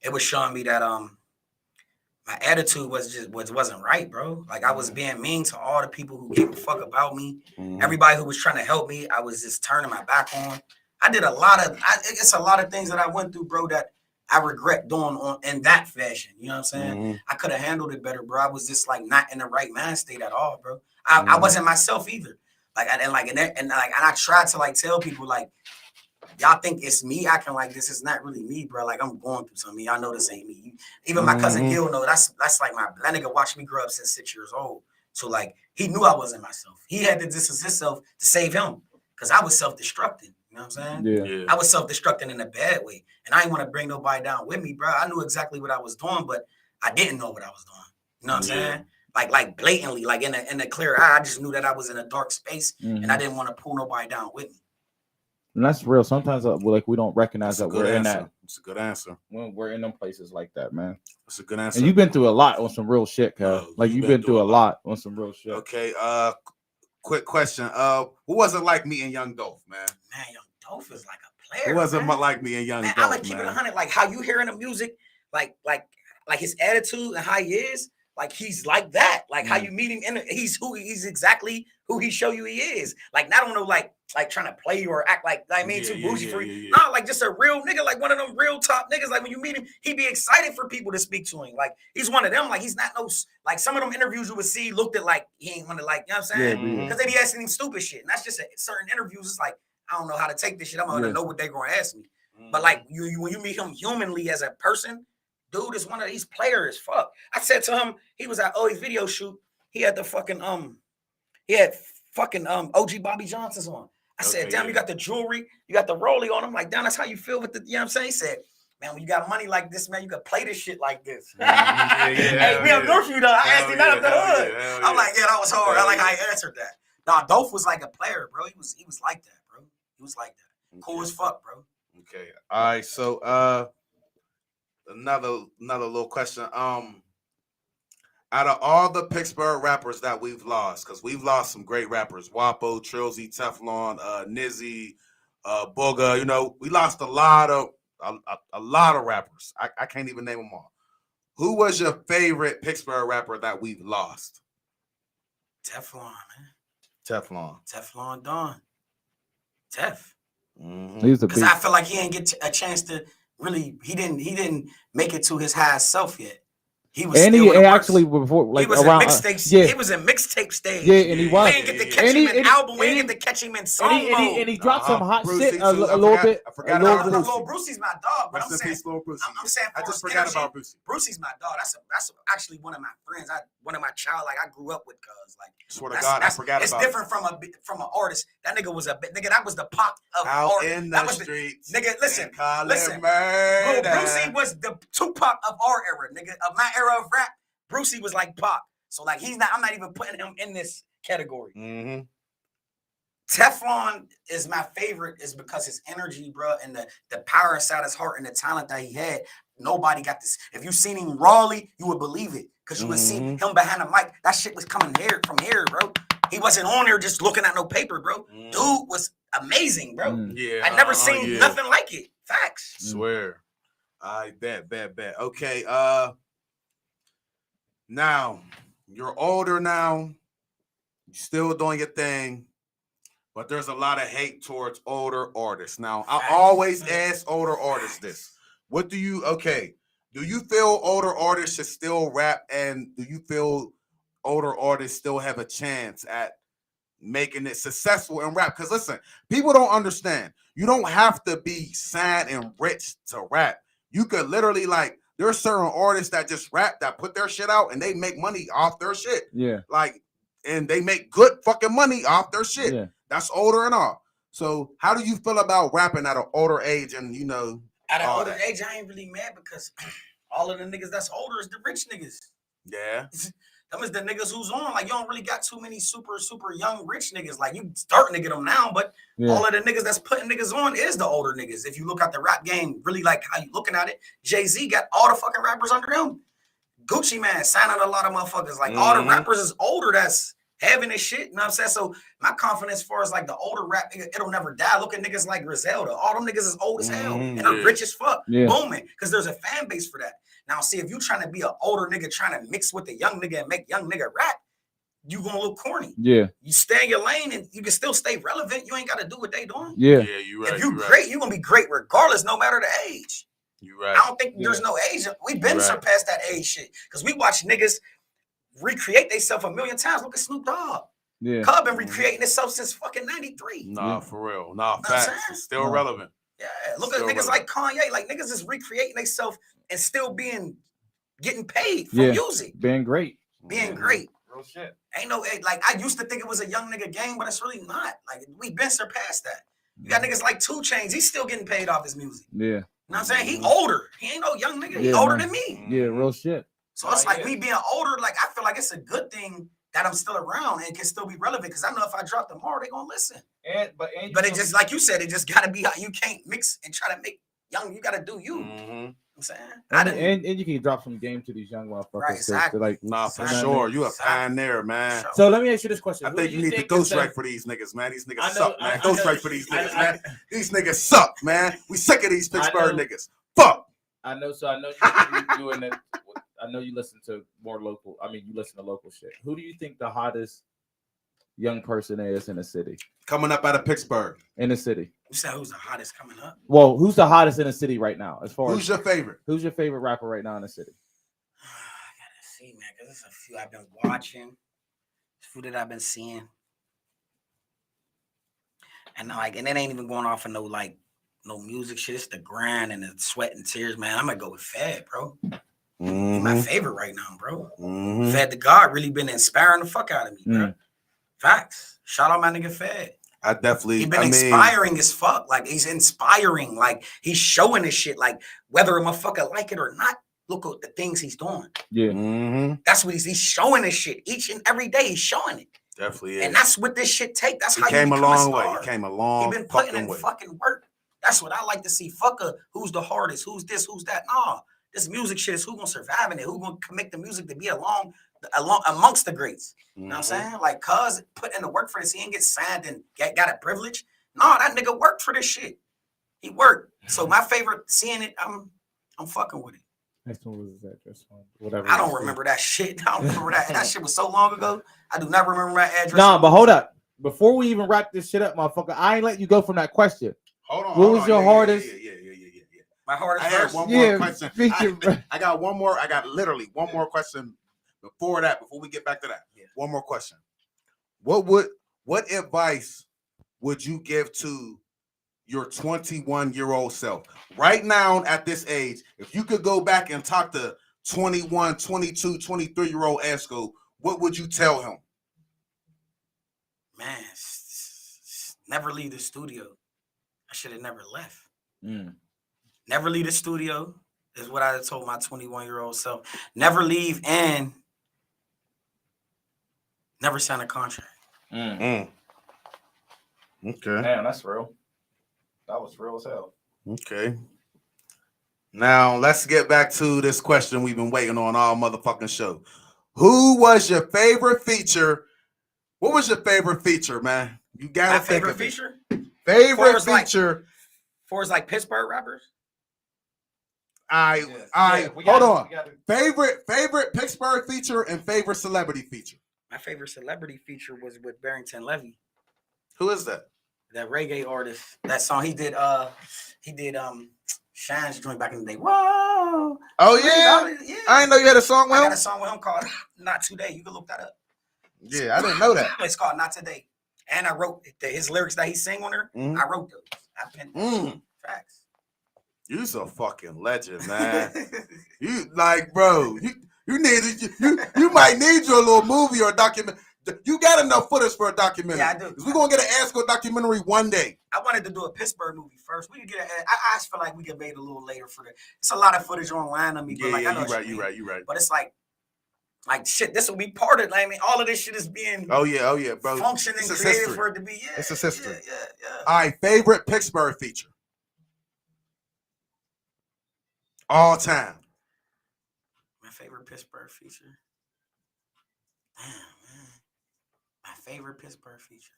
it was showing me that my attitude wasn't right, bro. Like, I was being mean to all the people who gave a fuck about me. Everybody who was trying to help me, I was just turning my back on. I did it's a lot of things that I went through, bro, that I regret doing in that fashion. You know what I'm saying? Mm-hmm. I could have handled it better, bro. I was just like not in the right mind state at all, bro. I wasn't myself either. Like and I tried to like tell people like, y'all think it's me acting like this. It's not really me, bro. Like I'm going through something. Y'all know this ain't me. Even my cousin Gil know that's like that nigga watched me grow up since 6 years old. So like he knew I wasn't myself. He had to distance himself to save him because I was self-destructing. You know what I'm saying? Yeah. I was self-destructing in a bad way. And I didn't want to bring nobody down with me, bro. I knew exactly what I was doing, but I didn't know what I was doing. You know what I'm saying? Like blatantly, like in a clear eye, I just knew that I was in a dark space and I didn't want to pull nobody down with me. And that's real. Sometimes like we don't recognize that we're in that. It's a good answer. When we're in them places like that, man. It's a good answer. And you've been through a lot on some real shit, cuz. Like you've been through a lot on some real shit. Okay, quick question. Who was it like meeting Young Dolph, man? Man, Young Dolph is like a player. Who wasn't like meeting Young Dolph, I'm gonna keep it 100. Like how you hearing the music, like his attitude and how he is. Like he's like that. Like how you meet him, and he's exactly who he show you he is. Like not on no like trying to play you or act like too bougie for you. No, like just a real nigga, like one of them real top niggas. Like when you meet him, he be excited for people to speak to him. Like he's one of them. Like he's not no like some of them interviews you would see looked at like he ain't want to like, you know what I'm saying? Because they be asking him stupid shit. And that's just certain interviews. It's like I don't know how to take this shit. I'm gonna know what they're gonna ask me. But like you when you meet him humanly as a person. Dude is one of these players. Fuck. I said to him, he was at O's video shoot. He had the fucking OG Bobby Johnson's on. I said, damn, you got the jewelry, you got the rollie on. I'm like, damn, that's how you feel with the, you know what I'm saying? He said, man, when you got money like this, man, you can play this shit like this. Hey, me up Northview though. I asked him that up the hood. I'm like, yeah, that was hard. I like how he answered that. Nah, Dolph was like a player, bro. He was like that, bro. He was like that. Cool as fuck, bro. Okay. All right. So another little question. Out of all the Pittsburgh rappers that we've lost, because we've lost some great rappers, Wapo, Trilzy, Teflon, Nizzy, Booga, you know, we lost a lot of rappers. I can't even name them all. Who was your favorite Pittsburgh rapper that we've lost? Teflon, man. Teflon Don. Tef. Because I feel like he didn't get a chance to really. He didn't make it to his highest self yet. He was actually before like he was around in mixtape. He was in mixtape stage. Yeah, and he was. We didn't get to catch him in album. We didn't get to catch him in song mode. And he dropped some hot Brucey, shit a little bit. I forgot about Brucey. Lil Brucey's my dog, but I'm saying I just forgot about Brucey. Brucey's my dog. That's actually one of my friends. One of my child like I grew up with. Cause like swear to God, I forgot it's about. It's different from an artist. That nigga was nigga. That was the pop of out art. in the streets. Nigga, listen. Murder. Brucey was the Tupac of our era, nigga. Of my era of rap. Brucey was like Pac. So like I'm not even putting him in this category. Teflon is my favorite is because his energy, bro, and the power inside his heart and the talent that he had. Nobody got this. If you seen him rawly, you would believe it. Because you would see him behind the mic. That shit was coming from here, bro. He wasn't on there just looking at no paper, bro. Dude was amazing, bro. Yeah. I never seen nothing like it. Facts. Swear. I bet. Okay. Now, you're older now. You're still doing your thing. But there's a lot of hate towards older artists. Now, I always ask older artists this. Do you feel older artists should still rap? And do you feel older artists still have a chance at making it successful in rap? Because listen, people don't understand. You don't have to be signed and rich to rap. You could literally there's certain artists that just rap, that put their shit out and they make money off their shit. Yeah. and they make good fucking money off their shit. Yeah. That's older and all. So how do you feel about rapping at an older age? And you know, at an older age, I ain't really mad because all of the niggas that's older is the rich niggas. Yeah. Them is the niggas who's on. Like, you don't really got too many super young rich niggas. Like, you starting to get them now, but all of the niggas that's putting niggas on is the older niggas. If you look at the rap game, really like how you looking at it, Jay-Z got all the fucking rappers under him. Gucci Man signing a lot of motherfuckers. Like, all the rappers is older that's having this shit. You know what I'm saying? So my confidence as far as like the older rap, it'll never die. Look at niggas like Griselda. All them niggas is old as hell and are rich as fuck. Booming. Because there's a fan base for that. Now, see, if you trying to be an older nigga trying to mix with a young nigga and make young nigga rap, you gonna look corny. Yeah. You stay in your lane and you can still stay relevant. You ain't got to do what they doing. Yeah, you right. If you great, you gonna be great regardless, no matter the age. You right. I don't think there's no age. We've been surpassed that age shit because we watch niggas recreate themselves a million times. Look at Snoop Dogg. Yeah. Cub been recreating itself since fucking 93. Nah, for real. Nah, facts. It's still relevant. Yeah, look at niggas like Kanye. Like niggas is recreating themselves and still getting paid for music. Being great. Being great. Real shit. Ain't no like I used to think it was a young nigga game, but it's really not. Like we've been surpassed that. You got niggas like 2 Chainz. He's still getting paid off his music. Yeah. You know what I'm saying? He older. He ain't no young nigga. He older than me. Yeah, real shit. So it's like me being older, like I feel like it's a good thing that I'm still around and can still be relevant because I know if I drop tomorrow, they gonna listen. But it just like you said, it just gotta be how you can't mix and try to make young. You gotta do you. Mm-hmm. I'm saying, and you can drop some game to these young motherfuckers. Right, exactly. Like, nah, for sure. You a pioneer, man. So let me ask you this question. I think you need to ghostwrite for these niggas, man. These niggas suck, man. Ghostwrite for these niggas, man. These niggas suck, man. We sick of these Pittsburgh niggas. Fuck. I know you in it. I know you listen to more local. I mean, you listen to local shit. Who do you think the hottest young person is in the city? Coming up out of Pittsburgh. In the city. You said who's the hottest coming up? Well, who's the hottest in the city right now? As far who's your favorite? Who's your favorite rapper right now in the city? I gotta see, man, because there's a few I've been watching, a few that I've been seeing, and it ain't even going off of no music shit. It's the grind and the sweat and tears, man. I'm gonna go with Fed, bro. He's my favorite right now, bro. Fed the God really been inspiring the fuck out of me, bro. Facts. Shout out my nigga Fed. He been inspiring as fuck. Like he's inspiring. Like he's showing this shit. Like whether a motherfucker like it or not, look at the things he's doing. Yeah. That's what he's showing this shit each and every day. He's showing it. Definitely is. And that's what this shit take. That's he how came you a become long a way. star. He came a long He been putting in way. fucking work. That's what I like to see. Fuck who's the hardest, who's this, who's that. Nah, this music shit is who gonna survive in it, who gonna make the music to be along amongst the greats. You know what I'm saying? Like, cuz put in the work for this. He ain't get signed and got a privilege. No, that nigga worked for this shit. He worked. So my favorite, seeing it, I'm fucking with it. Next one was that address one. Whatever. I don't remember that shit. I don't remember that. That shit was so long ago. I do not remember my address. Nah, but hold up. Before we even wrap this shit up, motherfucker, I ain't letting you go from that question. Hold on. What was your hardest? Yeah. My hardest. I had one more question. I got one more. I got literally one more question before that. Before we get back to that, one more question. What advice would you give to your 21-year-old self right now at this age? If you could go back and talk to 21, 22, 23-year-old Asco, what would you tell him? Man, never leave the studio. I should have never left. Never leave the studio is what I told my 21-year-old self. Never leave and never sign a contract. Okay. Damn, that's real. That was real as hell. Okay. Now let's get back to this question we've been waiting on all motherfucking show. Who was your favorite feature? What was your favorite feature, man? You gotta think of feature. Favorite feature. For like Pittsburgh rappers. Hold on. Favorite Pittsburgh feature and favorite celebrity feature. My favorite celebrity feature was with Barrington Levy. Who is that? That reggae artist. That song he did Shine's joint back in the day. Whoa. Oh yeah. I didn't know you had a song with him. I got a song with him called Not Today. You can look that up. Yeah, I didn't know that. It's called Not Today. And I wrote his lyrics that he sang on her. I wrote those. I penned those. Facts. You's a fucking legend, man. You like, bro. You might need your little movie or document. You got enough footage for a documentary. Yeah, I do. We're gonna get an Asco documentary one day. I wanted to do a Pittsburgh movie first. We could get I feel like we could make it a little later for that. It's a lot of footage online of me. But I know you're right. But it's like shit, this will be part of it. Like, I mean, all of this shit is being oh yeah, bro. Functioning, creative for it to be. It's a history. Yeah. All right, favorite Pittsburgh feature. All time. My favorite Pittsburgh feature. Damn, man. My favorite Pittsburgh feature.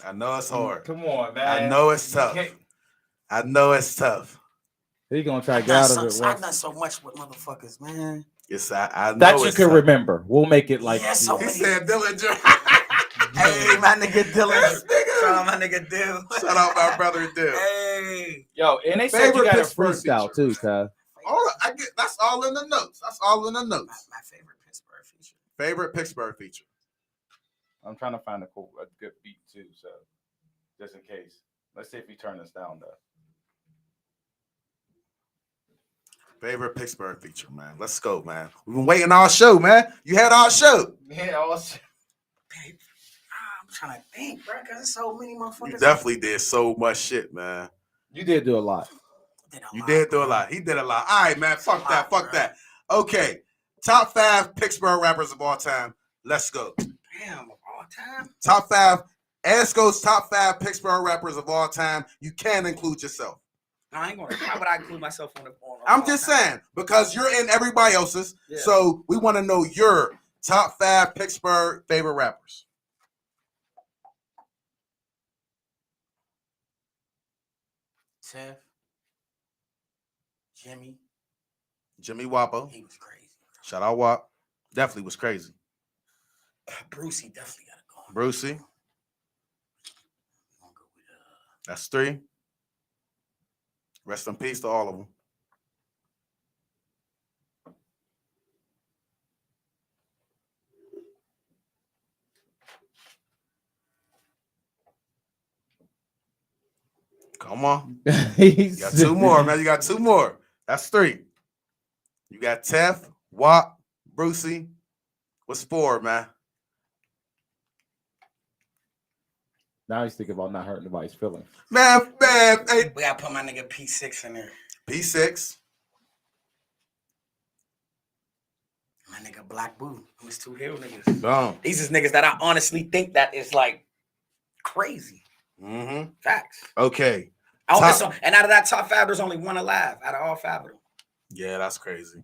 I know it's hard. Come on, man. I know it's tough. He's gonna try to get out of it. I've done so much with motherfuckers, man. Yes, I know that you it's can tough. Remember. We'll make it like so he said Dillinger. Hey, my nigga Dillinger. Shout out my nigga Dill. Shout out my brother Dill. Hey. Yo, and they said you Favorite got a Pittsburgh freestyle feature. too, cuz. All I get, that's all in the notes. That's all in the notes. My favorite Pittsburgh feature. Favorite Pittsburgh feature. I'm trying to find a good beat too, so just in case. Let's see if he turn this down though. Favorite Pittsburgh feature, man. Let's go, man. We've been waiting our show, man. You had our show. Yeah, also. I'm trying to think, bro, because there's so many motherfuckers. You definitely did so much shit, man. You did do a lot. You did do a lot. He did a lot. All right, man. Fuck that. Fuck that. Okay. Top 5 Pittsburgh rappers of all time. Let's go. Damn, of all time? Top 5. Asco's top 5 Pittsburgh rappers of all time. You can include yourself. No, I ain't gonna. How would I include myself on the I'm just saying, because you're in everybody else's. Yeah. So we want to know your top 5 Pittsburgh favorite rappers. Tef, Jimmy Wapo. he was crazy. Shout out Wap. Definitely was crazy. Brucey definitely got to go. Brucey. Gonna go with, That's 3. Rest in peace to all of them. Come on. You got 2 more, man. You got 2 more. That's 3. You got Tef, Wap, Brucey. What's 4, man? Now he's thinking about not hurting nobody's feelings. Man, hey. we gotta put my nigga P6 in there. P6. My nigga Black Boo. These 2 hill niggas. Boom. These is niggas that I honestly think that is like crazy. Mm-hmm. Facts. Okay. And out of that top 5, there's only 1 alive out of all 5 of them. Yeah, that's crazy.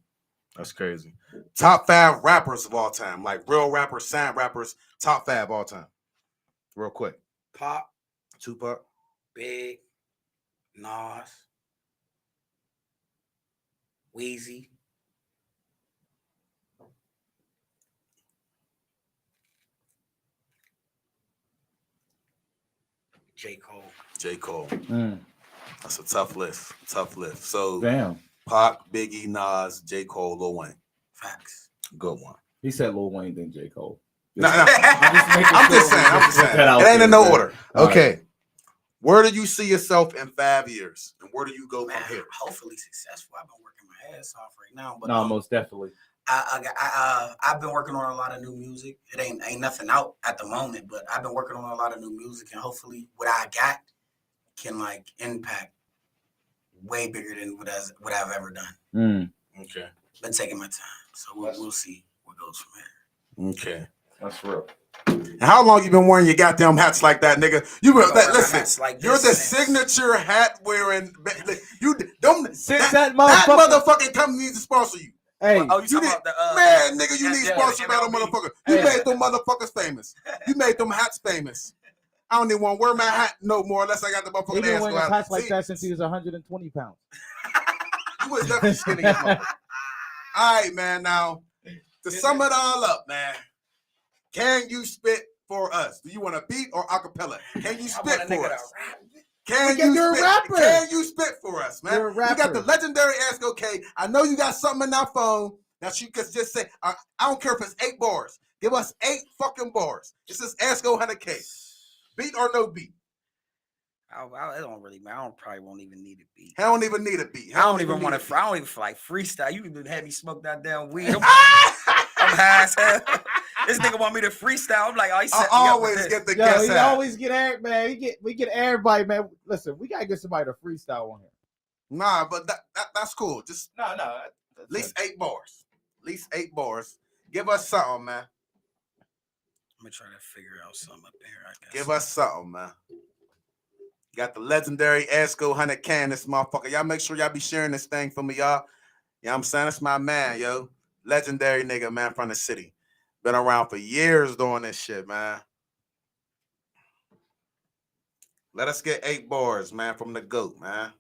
That's crazy. Top 5 rappers of all time, like real rappers, sound rappers. Top 5 all time. Real quick. Pop, Tupac. Big, Nas, Weezy. J. Cole. J. Cole. Mm. That's a tough list. Tough list. So Damn. Pac, Biggie, Nas, J. Cole, Lil Wayne. Facts. Good one. He said Lil Wayne then J. Cole. No, I'm just saying. It ain't in no order. Okay. Right. Where do you see yourself in 5 years? And where do you go from here? Hopefully successful. I've been working my ass off right now. But no, most definitely. I've been working on a lot of new music. It ain't nothing out at the moment, but I've been working on a lot of new music, and hopefully what I got can like impact way bigger than what I've ever done. Mm. Okay. Been taking my time, so we'll see what goes from here. Okay. That's real. And how long you been wearing your goddamn hats like that, nigga? You been listen. Like you're the signature hat wearing. You don't. That motherfucking company needs to sponsor you. Hey, you need, man, nigga, you need sponsor by them motherfuckers. You made them motherfuckers famous. You made them hats famous. I don't even want to wear my hat no more unless I got the motherfucking. He been wearing hats like that since he was 120 pounds. You was definitely skinny. All right, man. Now to sum it all up, man. Can you spit for us? Do you want a beat or acapella? Can you spit for us? You're a rapper. Can you spit for us, man? You're a rapper. We got the legendary Asco K. I know you got something in that phone that you could just say. I don't care if it's 8 bars. Give us 8 fucking bars. It says Asco 100K. Beat or no beat? It don't really matter. I probably won't even need a beat. I don't even need a beat. I don't even want to. I don't even feel like freestyle. You even had me smoke that damn weed. I'm high as hell. This nigga want me to freestyle. I'm like, oh, he set I me always up get the guess. He always get Eric, man. We get everybody, man. Listen, we gotta get somebody to freestyle on here. Nah, but that's cool. Just no. At least 8 bars. At least 8 bars. Give us something, man. I'm gonna try to figure out something up there. I guess. Give us something, man. Got the legendary Asco 100K in this motherfucker. Y'all make sure y'all be sharing this thing for me, y'all. You know what I'm saying? That's my man, yo. Legendary nigga, man, from the city. Been around for years doing this shit, man. Let us get 8 bars, man, from the GOAT, man.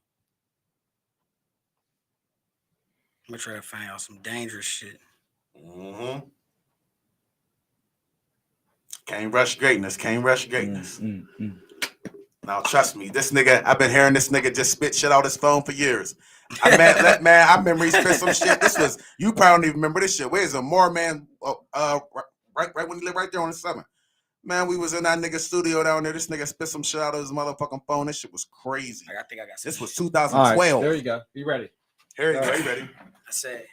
I'm gonna try to find out some dangerous shit. Mm-hmm. Can't rush greatness. Can't rush greatness. Now, trust me, this nigga, I've been hearing this nigga just spit shit out his phone for years. I remember he spit some shit. This was, you probably don't even remember this shit. Where's a more man? Right when he lived right there on the 7th. Man, we was in that nigga studio down there. This nigga spit some shit out of his motherfucking phone. This shit was crazy. I think I got this was shit. 2012. Right, there you go. Be ready. Here you go. You ready? I said,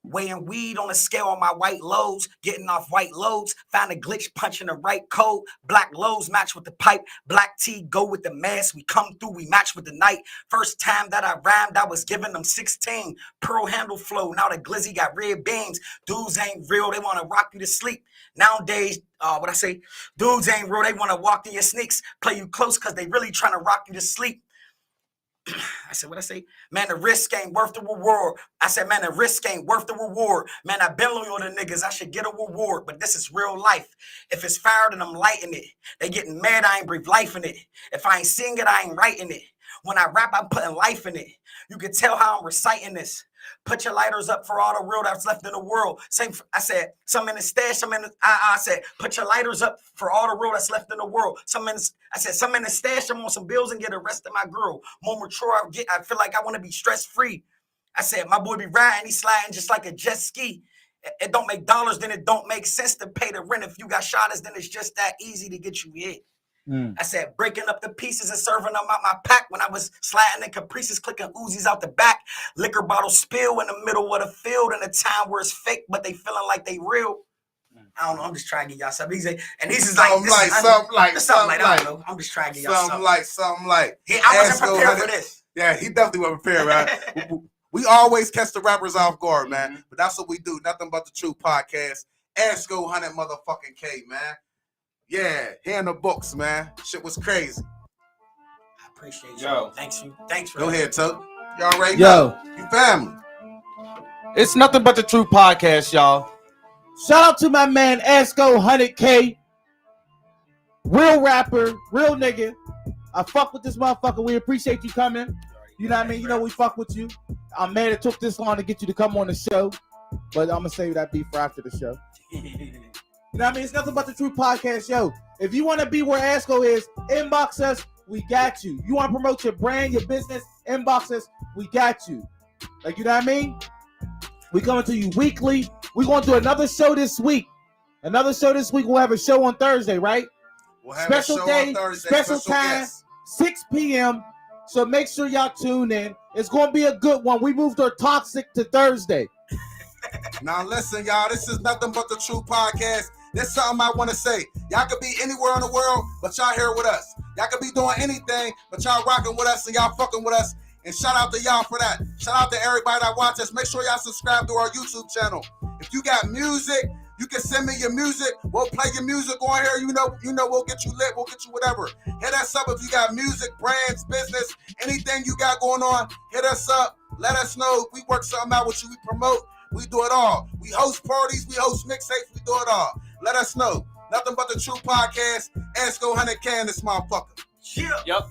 weighing weed on a scale on my white lows, getting off white loads, found a glitch punching the right code, black lows match with the pipe, black tee go with the mask, we come through, we match with the night. First time that I rhymed, I was giving them 16, pearl handle flow, now the glizzy got red beams, dudes ain't real, they want to rock you to sleep. Nowadays, dudes ain't real, they want to walk in your sneaks, play you close because they really trying to rock you to sleep. I said, what I say? Man, the risk ain't worth the reward. I said, man, the risk ain't worth the reward. Man, I've been loyal to niggas. I should get a reward, but this is real life. If it's fire, then I'm lighting it. They getting mad, I ain't breathe life in it. If I ain't sing it, I ain't writing it. When I rap, I'm putting life in it. You can tell how I'm reciting this. Put your lighters up for all the real that's left in the world. Same, I said, some in the stash, some in the, I said, put your lighters up for all the real that's left in the world. Some in the stash, I'm on some bills and get the rest of my girl. More mature, I feel like I want to be stress-free. I said, my boy be riding, he sliding just like a jet ski. It don't make dollars, then it don't make sense to pay the rent. If you got shotters, then it's just that easy to get you hit. I said, breaking up the pieces and serving them out my pack when I was sliding in Caprices, clicking Uzis out the back. Liquor bottle spill in the middle of the field in a time where it's fake, but they feeling like they real. I don't know. I'm just trying to get y'all something. And these is like, something like, I don't know. I'm just trying to get y'all something like. I wasn't prepared for this. Yeah, he definitely wasn't prepared, right? We always catch the rappers off guard, man. But that's what we do. Nothing but the truth podcast. Asco 100 motherfucking K, man. Yeah, here in the books, man. Shit was crazy. I appreciate you. Thanks for Go ahead, Tuck. You already know. You family. It's nothing but the truth podcast, y'all. Shout out to my man Asco 100K. Real rapper, real nigga. I fuck with this motherfucker. We appreciate you coming. You know what I mean? You know we fuck with you. I'm mad it took this long to get you to come on the show. But I'm going to save that beef for after the show. You know what I mean? It's nothing but the truth podcast, yo. If you want to be where Asco is, inbox us. We got you. You want to promote your brand, your business, inbox us. We got you. Like, you know what I mean? We coming to you weekly. We're going to do another show this week. We'll have a show on Thursday, right? We'll have special a show day, on Thursday. special time, guest. 6 p.m. So make sure y'all tune in. It's going to be a good one. We moved our toxic to Thursday. Now listen, y'all, this is nothing but the true podcast. There's something I want to say. Y'all could be anywhere in the world, but y'all here with us. Y'all could be doing anything, but y'all rocking with us and y'all fucking with us. And shout out to y'all for that. Shout out to everybody that watch us. Make sure y'all subscribe to our YouTube channel. If you got music, you can send me your music. We'll play your music on here. You know, we'll get you lit. We'll get you whatever. Hit us up if you got music, brands, business, anything you got going on. Hit us up. Let us know. If we work something out with you, we promote. We do it all. We host parties. We host mixtapes. We do it all. Let us know. Nothing but the true podcast. Asco 100K in this motherfucker. Yeah. Yep.